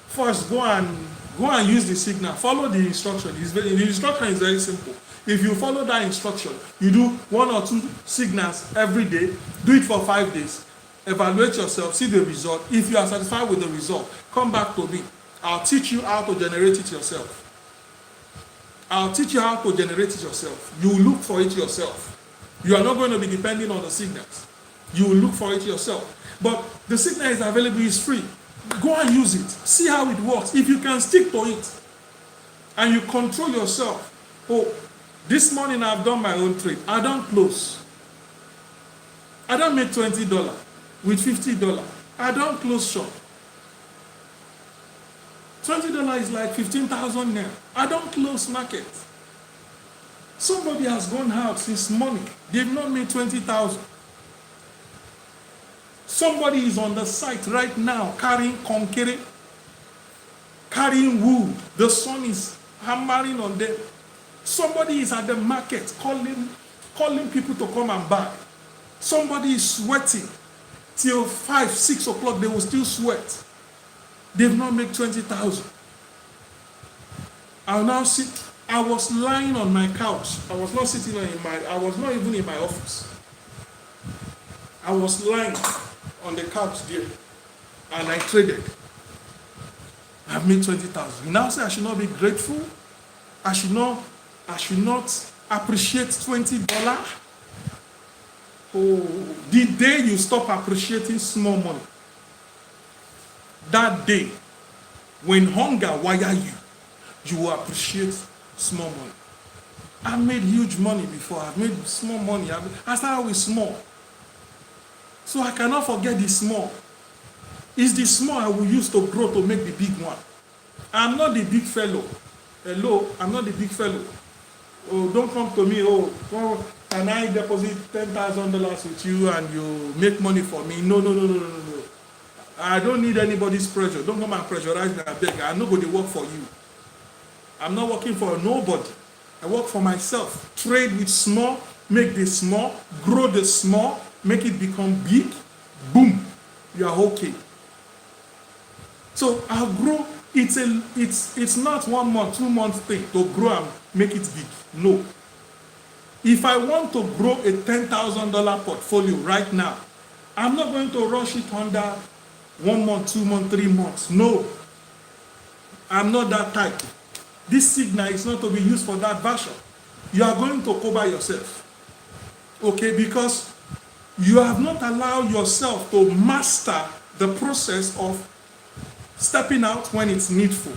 First, go and use the signal. Follow the instruction. The instruction is very simple. If you follow that instruction, you do 1 or 2 signals every day. Do it for 5 days. Evaluate yourself, see the result. If you are satisfied with the result, come back to me. I'll teach you how to generate it yourself. I'll teach you how to generate it yourself. You will look for it yourself. You are not going to be depending on the signals. You will look for it yourself. But the signal is available, is free. Go and use it. See how it works. If you can stick to it and you control yourself. Oh, this morning I've done my own trade. I don't close. I don't make $20 with $50. I don't close shop. $20 is like 15,000 now. I don't close market. Somebody has gone out since morning. They've not made 20,000. Somebody is on the site right now carrying concrete, carrying wood. The sun is hammering on them. Somebody is at the market calling people to come and buy. Somebody is sweating. Till 5, 6 o'clock, they will still sweat. They've not made 20,000. I'll now sit. I was lying on my couch. I was not sitting I was not even in my office. I was lying on the couch there. And I traded. I've made 20,000. You now say I should not be grateful? I should not appreciate $20? Oh, the day you stop appreciating small money, that day, when hunger wire you, you will appreciate small money. I've made huge money before. I've made small money. I started with small. So I cannot forget the small. It's the small I will use to grow to make the big one. I'm not the big fellow. Hello, I'm not the big fellow. Oh, don't come to me, oh, can I deposit $10,000 with you and you make money for me? No. I don't need anybody's pressure. Don't come and pressurize me, I beg. I'm not going to work for you. I'm not working for nobody. I work for myself. Trade with small, make the small, grow the small, make it become big. Boom, you are okay. So I'll grow It's not 1 month, 2 month thing to grow and make it big. No. If I want to grow a $10,000 portfolio right now, I'm not going to rush it under 1 month, 2 months, 3 months. No. I'm not that type. This signal is not to be used for that version. You are going to cover yourself. Okay, because you have not allowed yourself to master the process of stepping out when it's needful.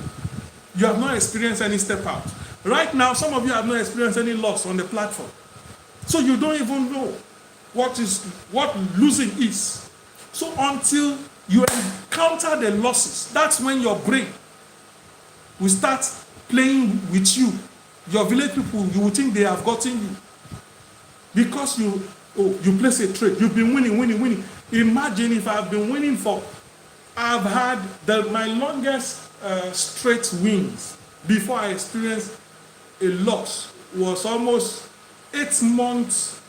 You have not experienced any step out. Right now, some of you have not experienced any loss on the platform. So you don't even know what losing is. So until you encounter the losses, that's when your brain will start playing with you. Your village people, you will think they have gotten you. Because you place a trade, you've been winning. Imagine if I've been winning I've had my longest straight wins before I experienced a loss was almost 8 months,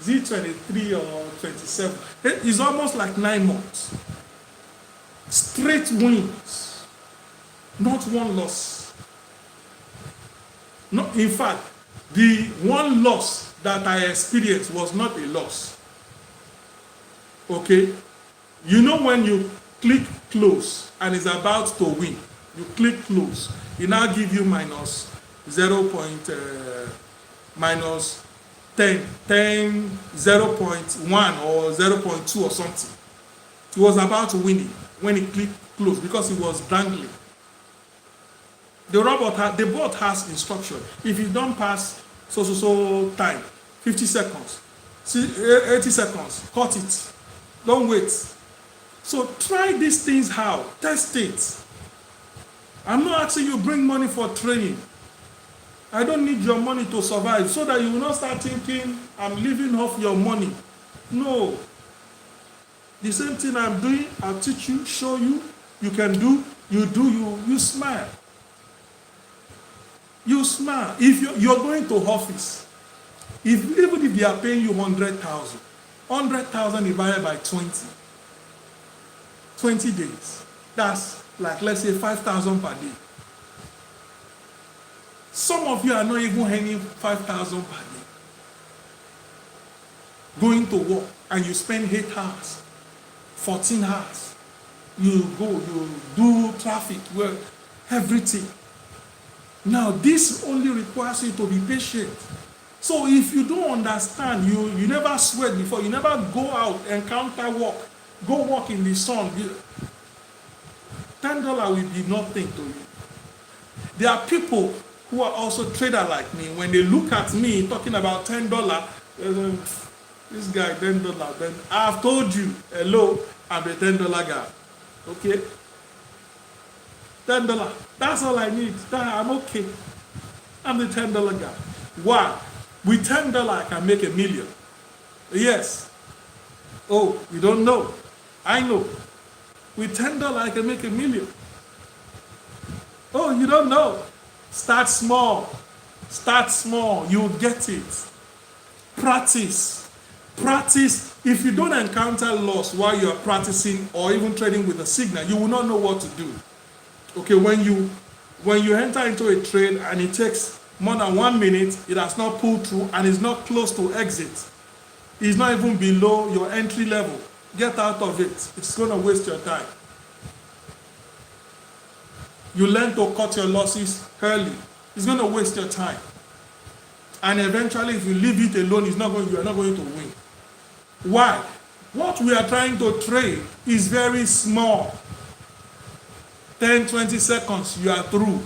Z23 or 27. It's almost like 9 months. Straight wins, not one loss. No, in fact, the one loss that I experienced was not a loss. Okay? You know when you click close and it's about to win, you click close, it now give you minus 10, 0.1 or 0.2 or something. It was about winning when it clicked close because it was dangling. The bot has instruction. If you don't pass so time, 50 seconds, 80 seconds, cut it. Don't wait. So try these things out. Test it. I'm not asking you bring money for training. I don't need your money to survive so that you will not start thinking I'm living off your money. No. The same thing I'm doing, I'll teach you, show you, you can do, you smile. You smile. If you're going to office, even if they are paying you 100,000 divided by 20 days, that's like, let's say 5,000 per day. Some of you are not even earning 5,000 per day. Going to work and you spend 8 hours, 14 hours. You go, you do traffic, work, everything. Now, this only requires you to be patient. So if you don't understand, you never sweat before, you never go out, encounter work, go walk in the sun, $10 will be nothing to you. There are people who are also traders like me. When they look at me talking about $10, this guy $10. Then I've told you, hello, I'm the $10 guy. Okay? $10. That's all I need. I'm okay. I'm the $10 guy. Why? With $10 I can make $1 million. Yes. Oh, you don't know. I know. With $10 I can make $1 million. Oh, you don't know. Start small. Start small. You'll get it. Practice. Practice. If you don't encounter loss while you are practicing or even trading with a signal, you will not know what to do. Okay, when you enter into a trade and it takes more than 1 minute, it has not pulled through and is not close to exit. It's not even below your entry level. Get out of it. It's going to waste your time. You learn to cut your losses early. It's going to waste your time. And eventually, if you leave it alone, you are not going to win. Why? What we are trying to trade is very small. 10, 20 seconds, you are through.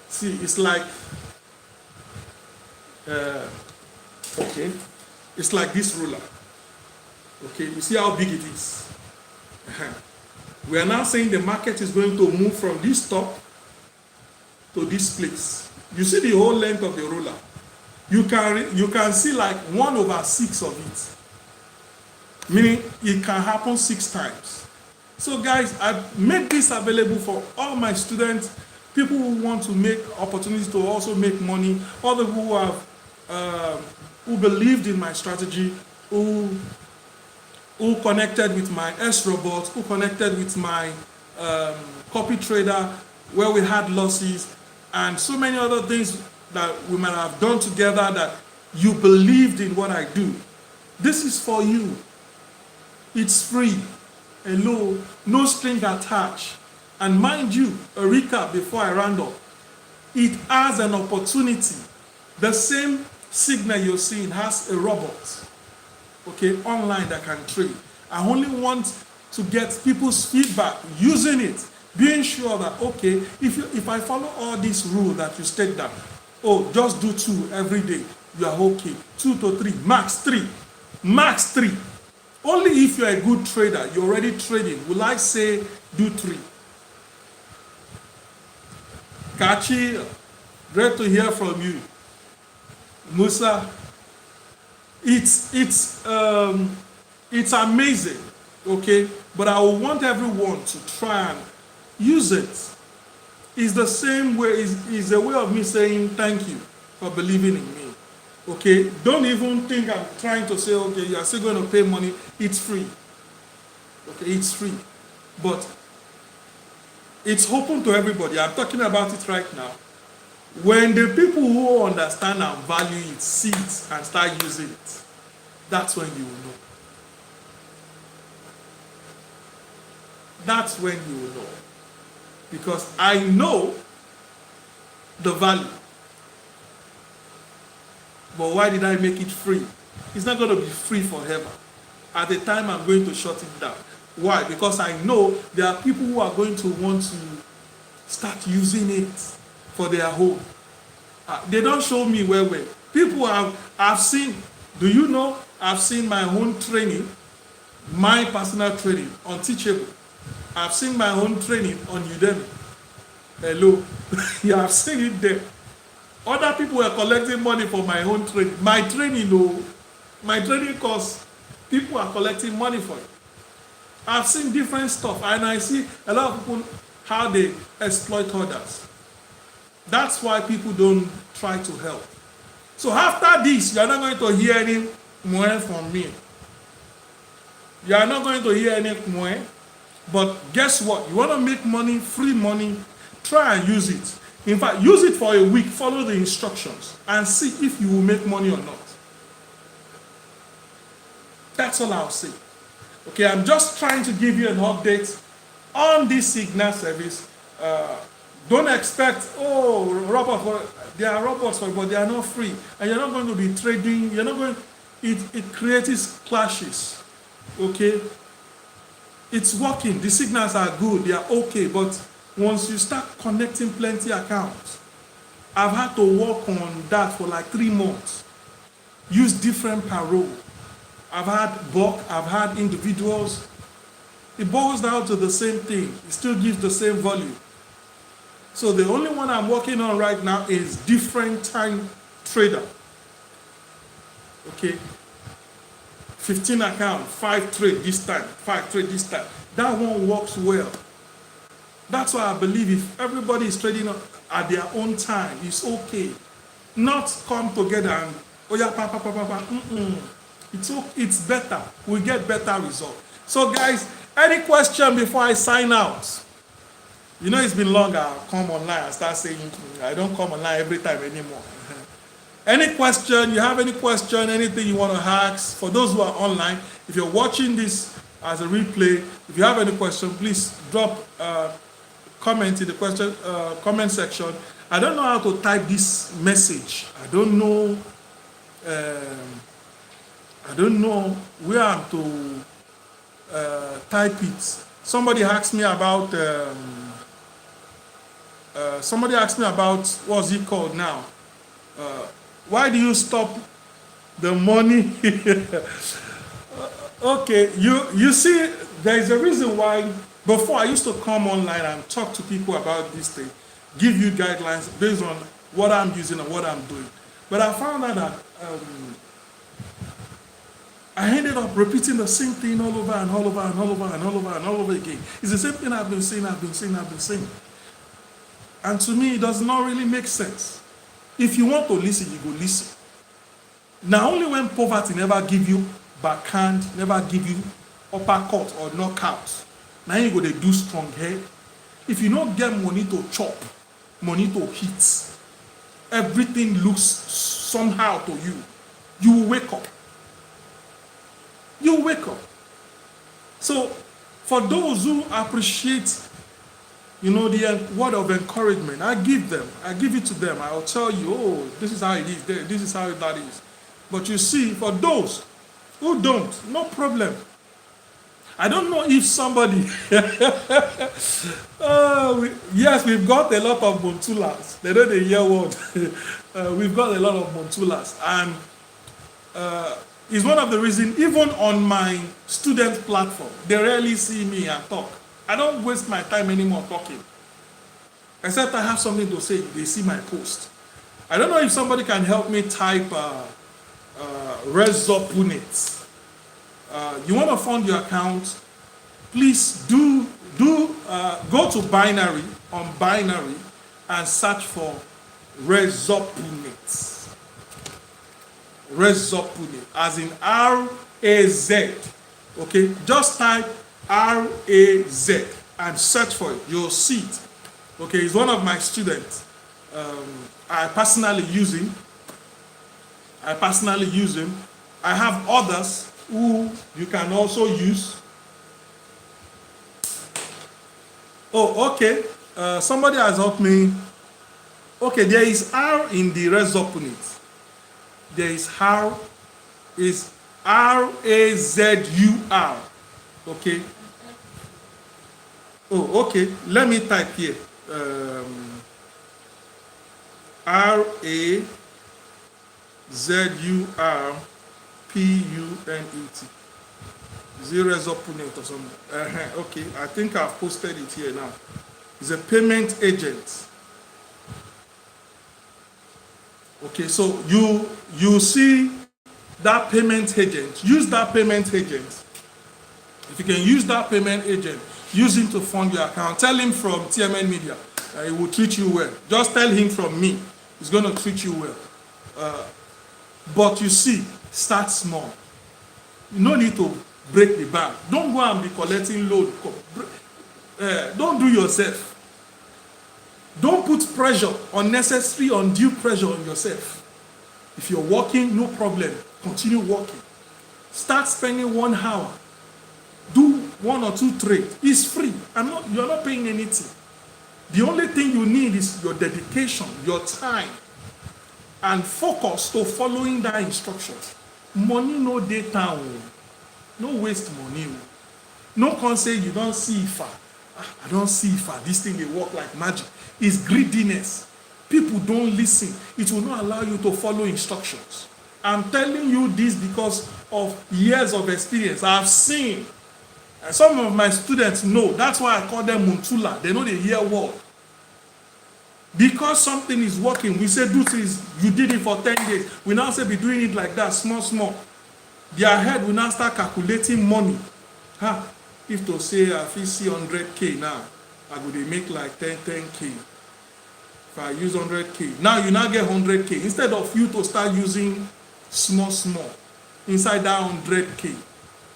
See, it's like, okay, it's like this ruler. Okay, you see how big it is. We are now saying the market is going to move from this top to this place. You see the whole length of the ruler. You can see like 1/6 of it. Meaning it can happen 6 times. So guys, I've made this available for all my students, people who want to make opportunities to also make money, other who have who believed in my strategy, who who connected with my S-Robot, who connected with my copy trader, where we had losses, and so many other things that we might have done together that you believed in what I do. This is for you. It's free. Hello, no string attached. And mind you, a recap before I round up. It has an opportunity. The same signal you're seeing has a robot, okay, online that can trade. I only want to get people's feedback using it, being sure that, okay, if I follow all these rules that you state down, oh, just do 2 every day, you are okay. 2 to 3, max 3. Max 3. Only if you're a good trader, you're already trading, will I say do 3. Kachi, great to hear from you. Musa, it's amazing, okay? But I want everyone to try and use it. It's the same way, it's a way of me saying thank you for believing in me, okay? Don't even think I'm trying to say, okay, you're still going to pay money. It's free, okay? It's free. But it's open to everybody. I'm talking about it right now. When the people who understand and value it see it and start using it, that's when you will know. That's when you will know. Because I know the value. But why did I make it free? It's not going to be free forever. At the time, I'm going to shut it down. Why? Because I know there are people who are going to want to start using it for their home. They don't show me where. People I've seen, do you know, I've seen my own training, my personal training on Teachable. I've seen my own training on Udemy. Hello. You have seen it there. Other people were collecting money for my own training. My training course, people are collecting money for it. I've seen different stuff, and I see a lot of people, how they exploit others. That's why people don't try to help. So after this, you are not going to hear any more from me. You are not going to hear any more. But guess what? You want to make money, free money, try and use it. In fact, use it for a week, follow the instructions, and see if you will make money or not. That's all I'll say. Okay, I'm just trying to give you an update on this Signal service. Don't expect, oh, there are robots, but they are not free. And you're not going to be trading, you're not going, it creates clashes. Okay? It's working, the signals are good, they are okay, but once you start connecting plenty accounts, I've had to work on that for like 3 months. Use different parole. I've had bulk, I've had individuals. It boils down to the same thing. It still gives the same value. So the only one I'm working on right now is different time trader. Okay. 15 account, 5 trade this time, 5 trade this time. That one works well. That's why I believe if everybody is trading at their own time, it's okay. Not come together and, oh yeah, It's better. We get better results. So guys, any question before I sign out? You know it's been long, I'll come online and start saying, I don't come online every time anymore. Any question, you have any question, anything you want to ask, for those who are online, if you're watching this as a replay, if you have any question, please drop a comment in the comment section. I don't know how to type this message. I don't know where I'm to type it. Somebody asked me about what's it called now? Why do you stop the money? Okay, you see, there is a reason why. Before I used to come online and talk to people about this thing, give you guidelines based on what I'm using and what I'm doing. But I found out that I ended up repeating the same thing all over and all over and all over and all over and all over again. It's the same thing I've been saying. And to me, it does not really make sense. If you want to listen, you go listen. Now, only when poverty never give you backhand, never give you uppercut or knockout. Now you go to do strong head. If you don't get money to chop, money to hit, everything looks somehow to you. You will wake up. You will wake up. So for those who appreciate, the word of encouragement, I give it to them. I'll tell you, oh, this is how it is, this is how that is. But you see, for those who don't, no problem. I don't know if somebody, yes, we've got a lot of Montulas. They don't hear word. We've got a lot of Montulas. And it's one of the reasons, even on my student platform, they rarely see me and talk. I don't waste my time anymore talking. Except I have something to say, they see my post. I don't know if somebody can help me type Rezopunit. You want to fund your account, please do go to binary and search for Rezopunit. Rezopunit, as in R-A-Z. Okay, just type R-A-Z and search for it. You'll see it. Okay, it's one of my students. I personally use him. I have others who you can also use. Oh, okay. Somebody has helped me. Okay, there is R in the Rezopunit. There is R, is R-A-Z-U-R. Okay. Oh, okay. Let me type here. R-A-Z-U-R-P-U-N-E-T. Rezopunit or something. Okay, I think I've posted it here now. It's a payment agent. Okay, so you see that payment agent. Use that payment agent. If you can use that payment agent, use him to fund your account. Tell him from TMNmedia. He will treat you well. Just tell him from me. He's going to treat you well. But you see, start small. You no need to break the bank. Don't go and be collecting load. Don't do yourself. Don't put pressure, unnecessary, undue pressure on yourself. If you're working, no problem. Continue working. Start spending 1 hour. Do 1 or 2 trades. It's free. You're not paying anything. The only thing you need is your dedication, your time, and focus to following that instructions. Money no data. No waste money. No can say you don't see IFA. I don't see IFA. This thing, they work like magic. It's greediness. People don't listen. It will not allow you to follow instructions. I'm telling you this because of years of experience. I've seen. And some of my students know. That's why I call them Muntula. They know they hear word. Because something is working, we say do this. You did it for 10 days. We now say be doing it like that, small. Their head will now start calculating money. If to say I see 100K now, I go they make like 10K. If I use 100K, now you now get 100K. Instead of you to start using small, inside that 100K,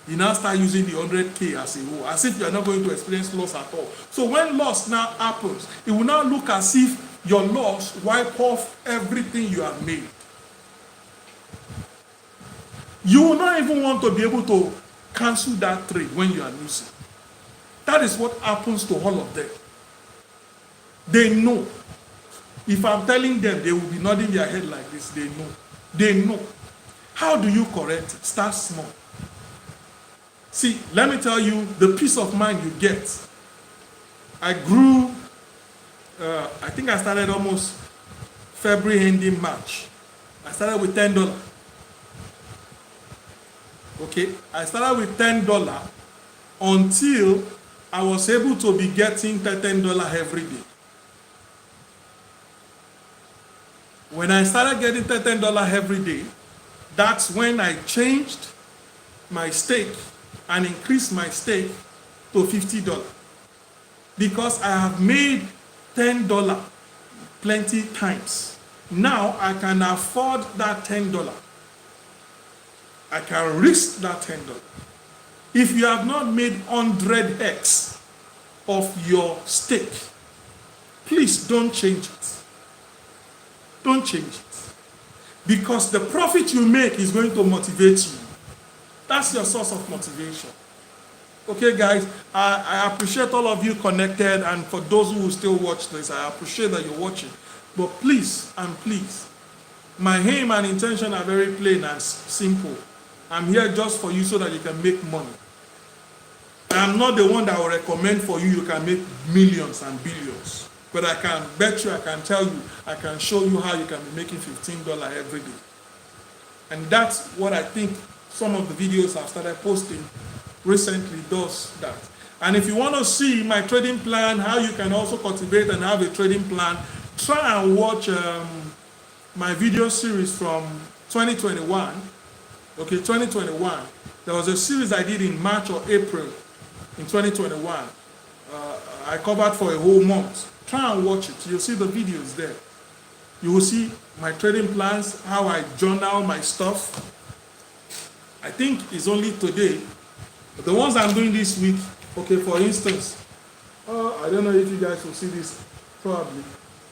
you now start using the 100K as a whole, as if you are not going to experience loss at all. So when loss now happens, it will now look as if your loss wipe off everything you have made. You will not even want to be able to cancel that trade when you are losing. That is what happens to all of them. They know. If I'm telling them, they will be nodding their head like this. They know. They know. How do you correct it? Start small. See, let me tell you the peace of mind you get. I grew, I think I started almost February ending March. I started with $10. Okay, I started with $10 until I was able to be getting $10 every day. When I started getting $10 every day, that's when I changed my stake and increased my stake to $50. Because I have made $10 plenty times. Now I can afford that $10. I can risk that $10. If you have not made 100x of your stake, please don't change it. Don't change it. Because the profit you make is going to motivate you. That's your source of motivation. Okay, guys, I appreciate all of you connected, and for those who will still watch this, I appreciate that you're watching. But please, and please, my aim and intention are very plain and simple. I'm here just for you so that you can make money. I'm not the one that will recommend for you can make millions and billions. But I can bet you, I can tell you, I can show you how you can be making $15 every day. And that's what I think some of the videos I've started posting recently does that. And if you want to see my trading plan, how you can also cultivate and have a trading plan, try and watch my video series from 2021. Okay, 2021. There was a series I did in March or April in 2021. I covered for a whole month. Try and watch it. You'll see the videos there. You will see my trading plans, how I journal my stuff. I think it's only today. But the ones I'm doing this week, okay, for instance, I don't know if you guys will see this, probably.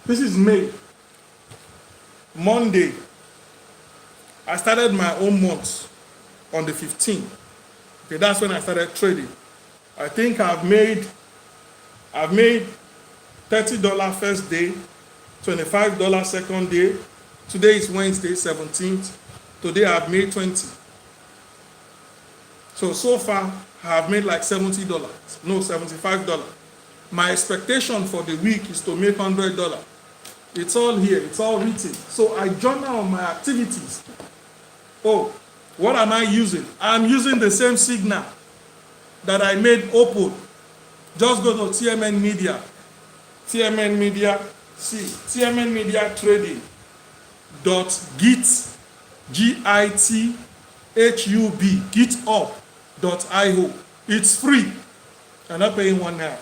This is May. Monday. I started my own month on the 15th. Okay, that's when I started trading. I think I've made $30 first day, $25 second day. Today is Wednesday, 17th. Today I've made 20. So far I've made like $70. No, $75. My expectation for the week is to make $100. It's all here, it's all written. So I journal on my activities. Oh, what am I using? I'm using the same signal that I made open. Just go to TMNmedia. TMNmedia, see, TMNmedia Trading .github, github.io. It's free. You're not paying $1.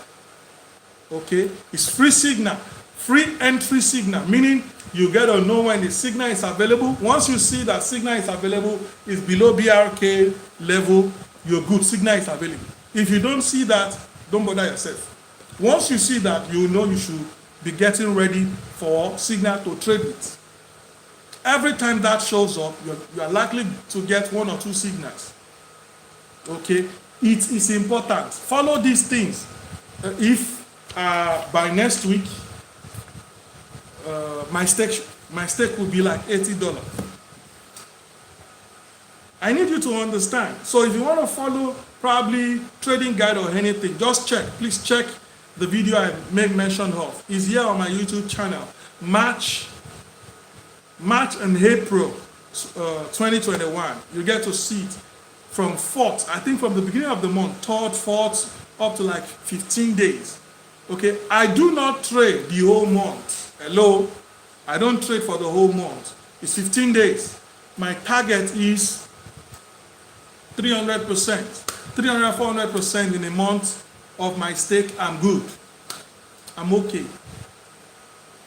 Okay? It's free signal. Free entry signal, meaning you get to know when the signal is available. Once you see that signal is available, is below BRK level, you're good, signal is available. If you don't see that, don't bother yourself. Once you see that, you know you should be getting ready for signal to trade with. Every time that shows up, you are likely to get 1 or 2 signals. Okay? It is important. Follow these things. If by next week, my stake will be like $80. I need you to understand. So if you want to follow probably trading guide or anything, just check. Please check the video I made mention of. It's here on my YouTube channel. March and April 2021. You get to see it from 4th. I think from the beginning of the month, 3rd, 4th, up to like 15 days. Okay, I do not trade the whole month. Hello, I don't trade for the whole month. It's 15 days. My target is 300%, 300, 400% in a month of my stake. I'm good. I'm okay.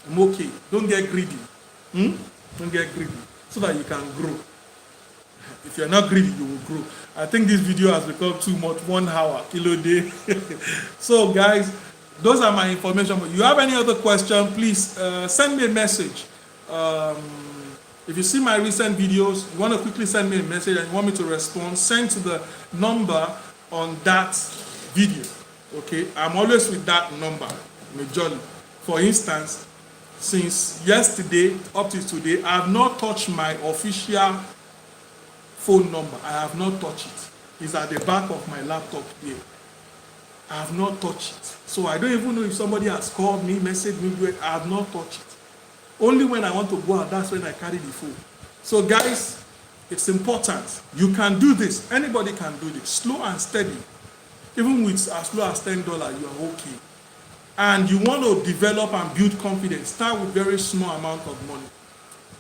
I'm okay. Don't get greedy. Don't get greedy so that you can grow. If you're not greedy, you will grow. I think this video has become too much, 1 hour, kilo day. So guys, those are my information. But you have any other question, please send me a message. If you see my recent videos, you want to quickly send me a message and you want me to respond, send to the number on that video. Okay, I'm always with that number, majorly. For instance, since yesterday up to today, I have not touched my official phone number. I have not touched it. It's at the back of my laptop here. I have not touched it. So I don't even know if somebody has called me, messaged me. I have not touched it. Only when I want to go out, that's when I carry the phone. So guys, it's important. You can do this. Anybody can do this. Slow and steady. Even with as low as $10, you are okay. And you want to develop and build confidence. Start with very small amount of money.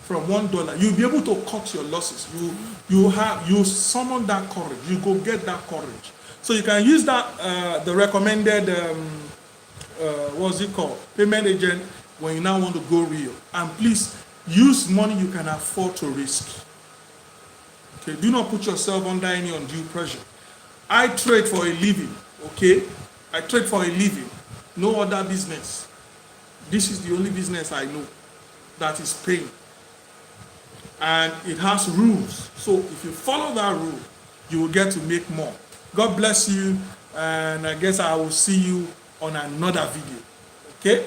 From $1, you'll be able to cut your losses. You summon that courage. You go get that courage. So you can use that the recommended what's it called? Payment agent when you now want to go real. And please use money you can afford to risk. Okay, do not put yourself under any undue pressure. I trade for a living, okay? I trade for a living, no other business. This is the only business I know that is paying. And it has rules. So if you follow that rule, you will get to make more. God bless you, and I guess I will see you on another video. Okay?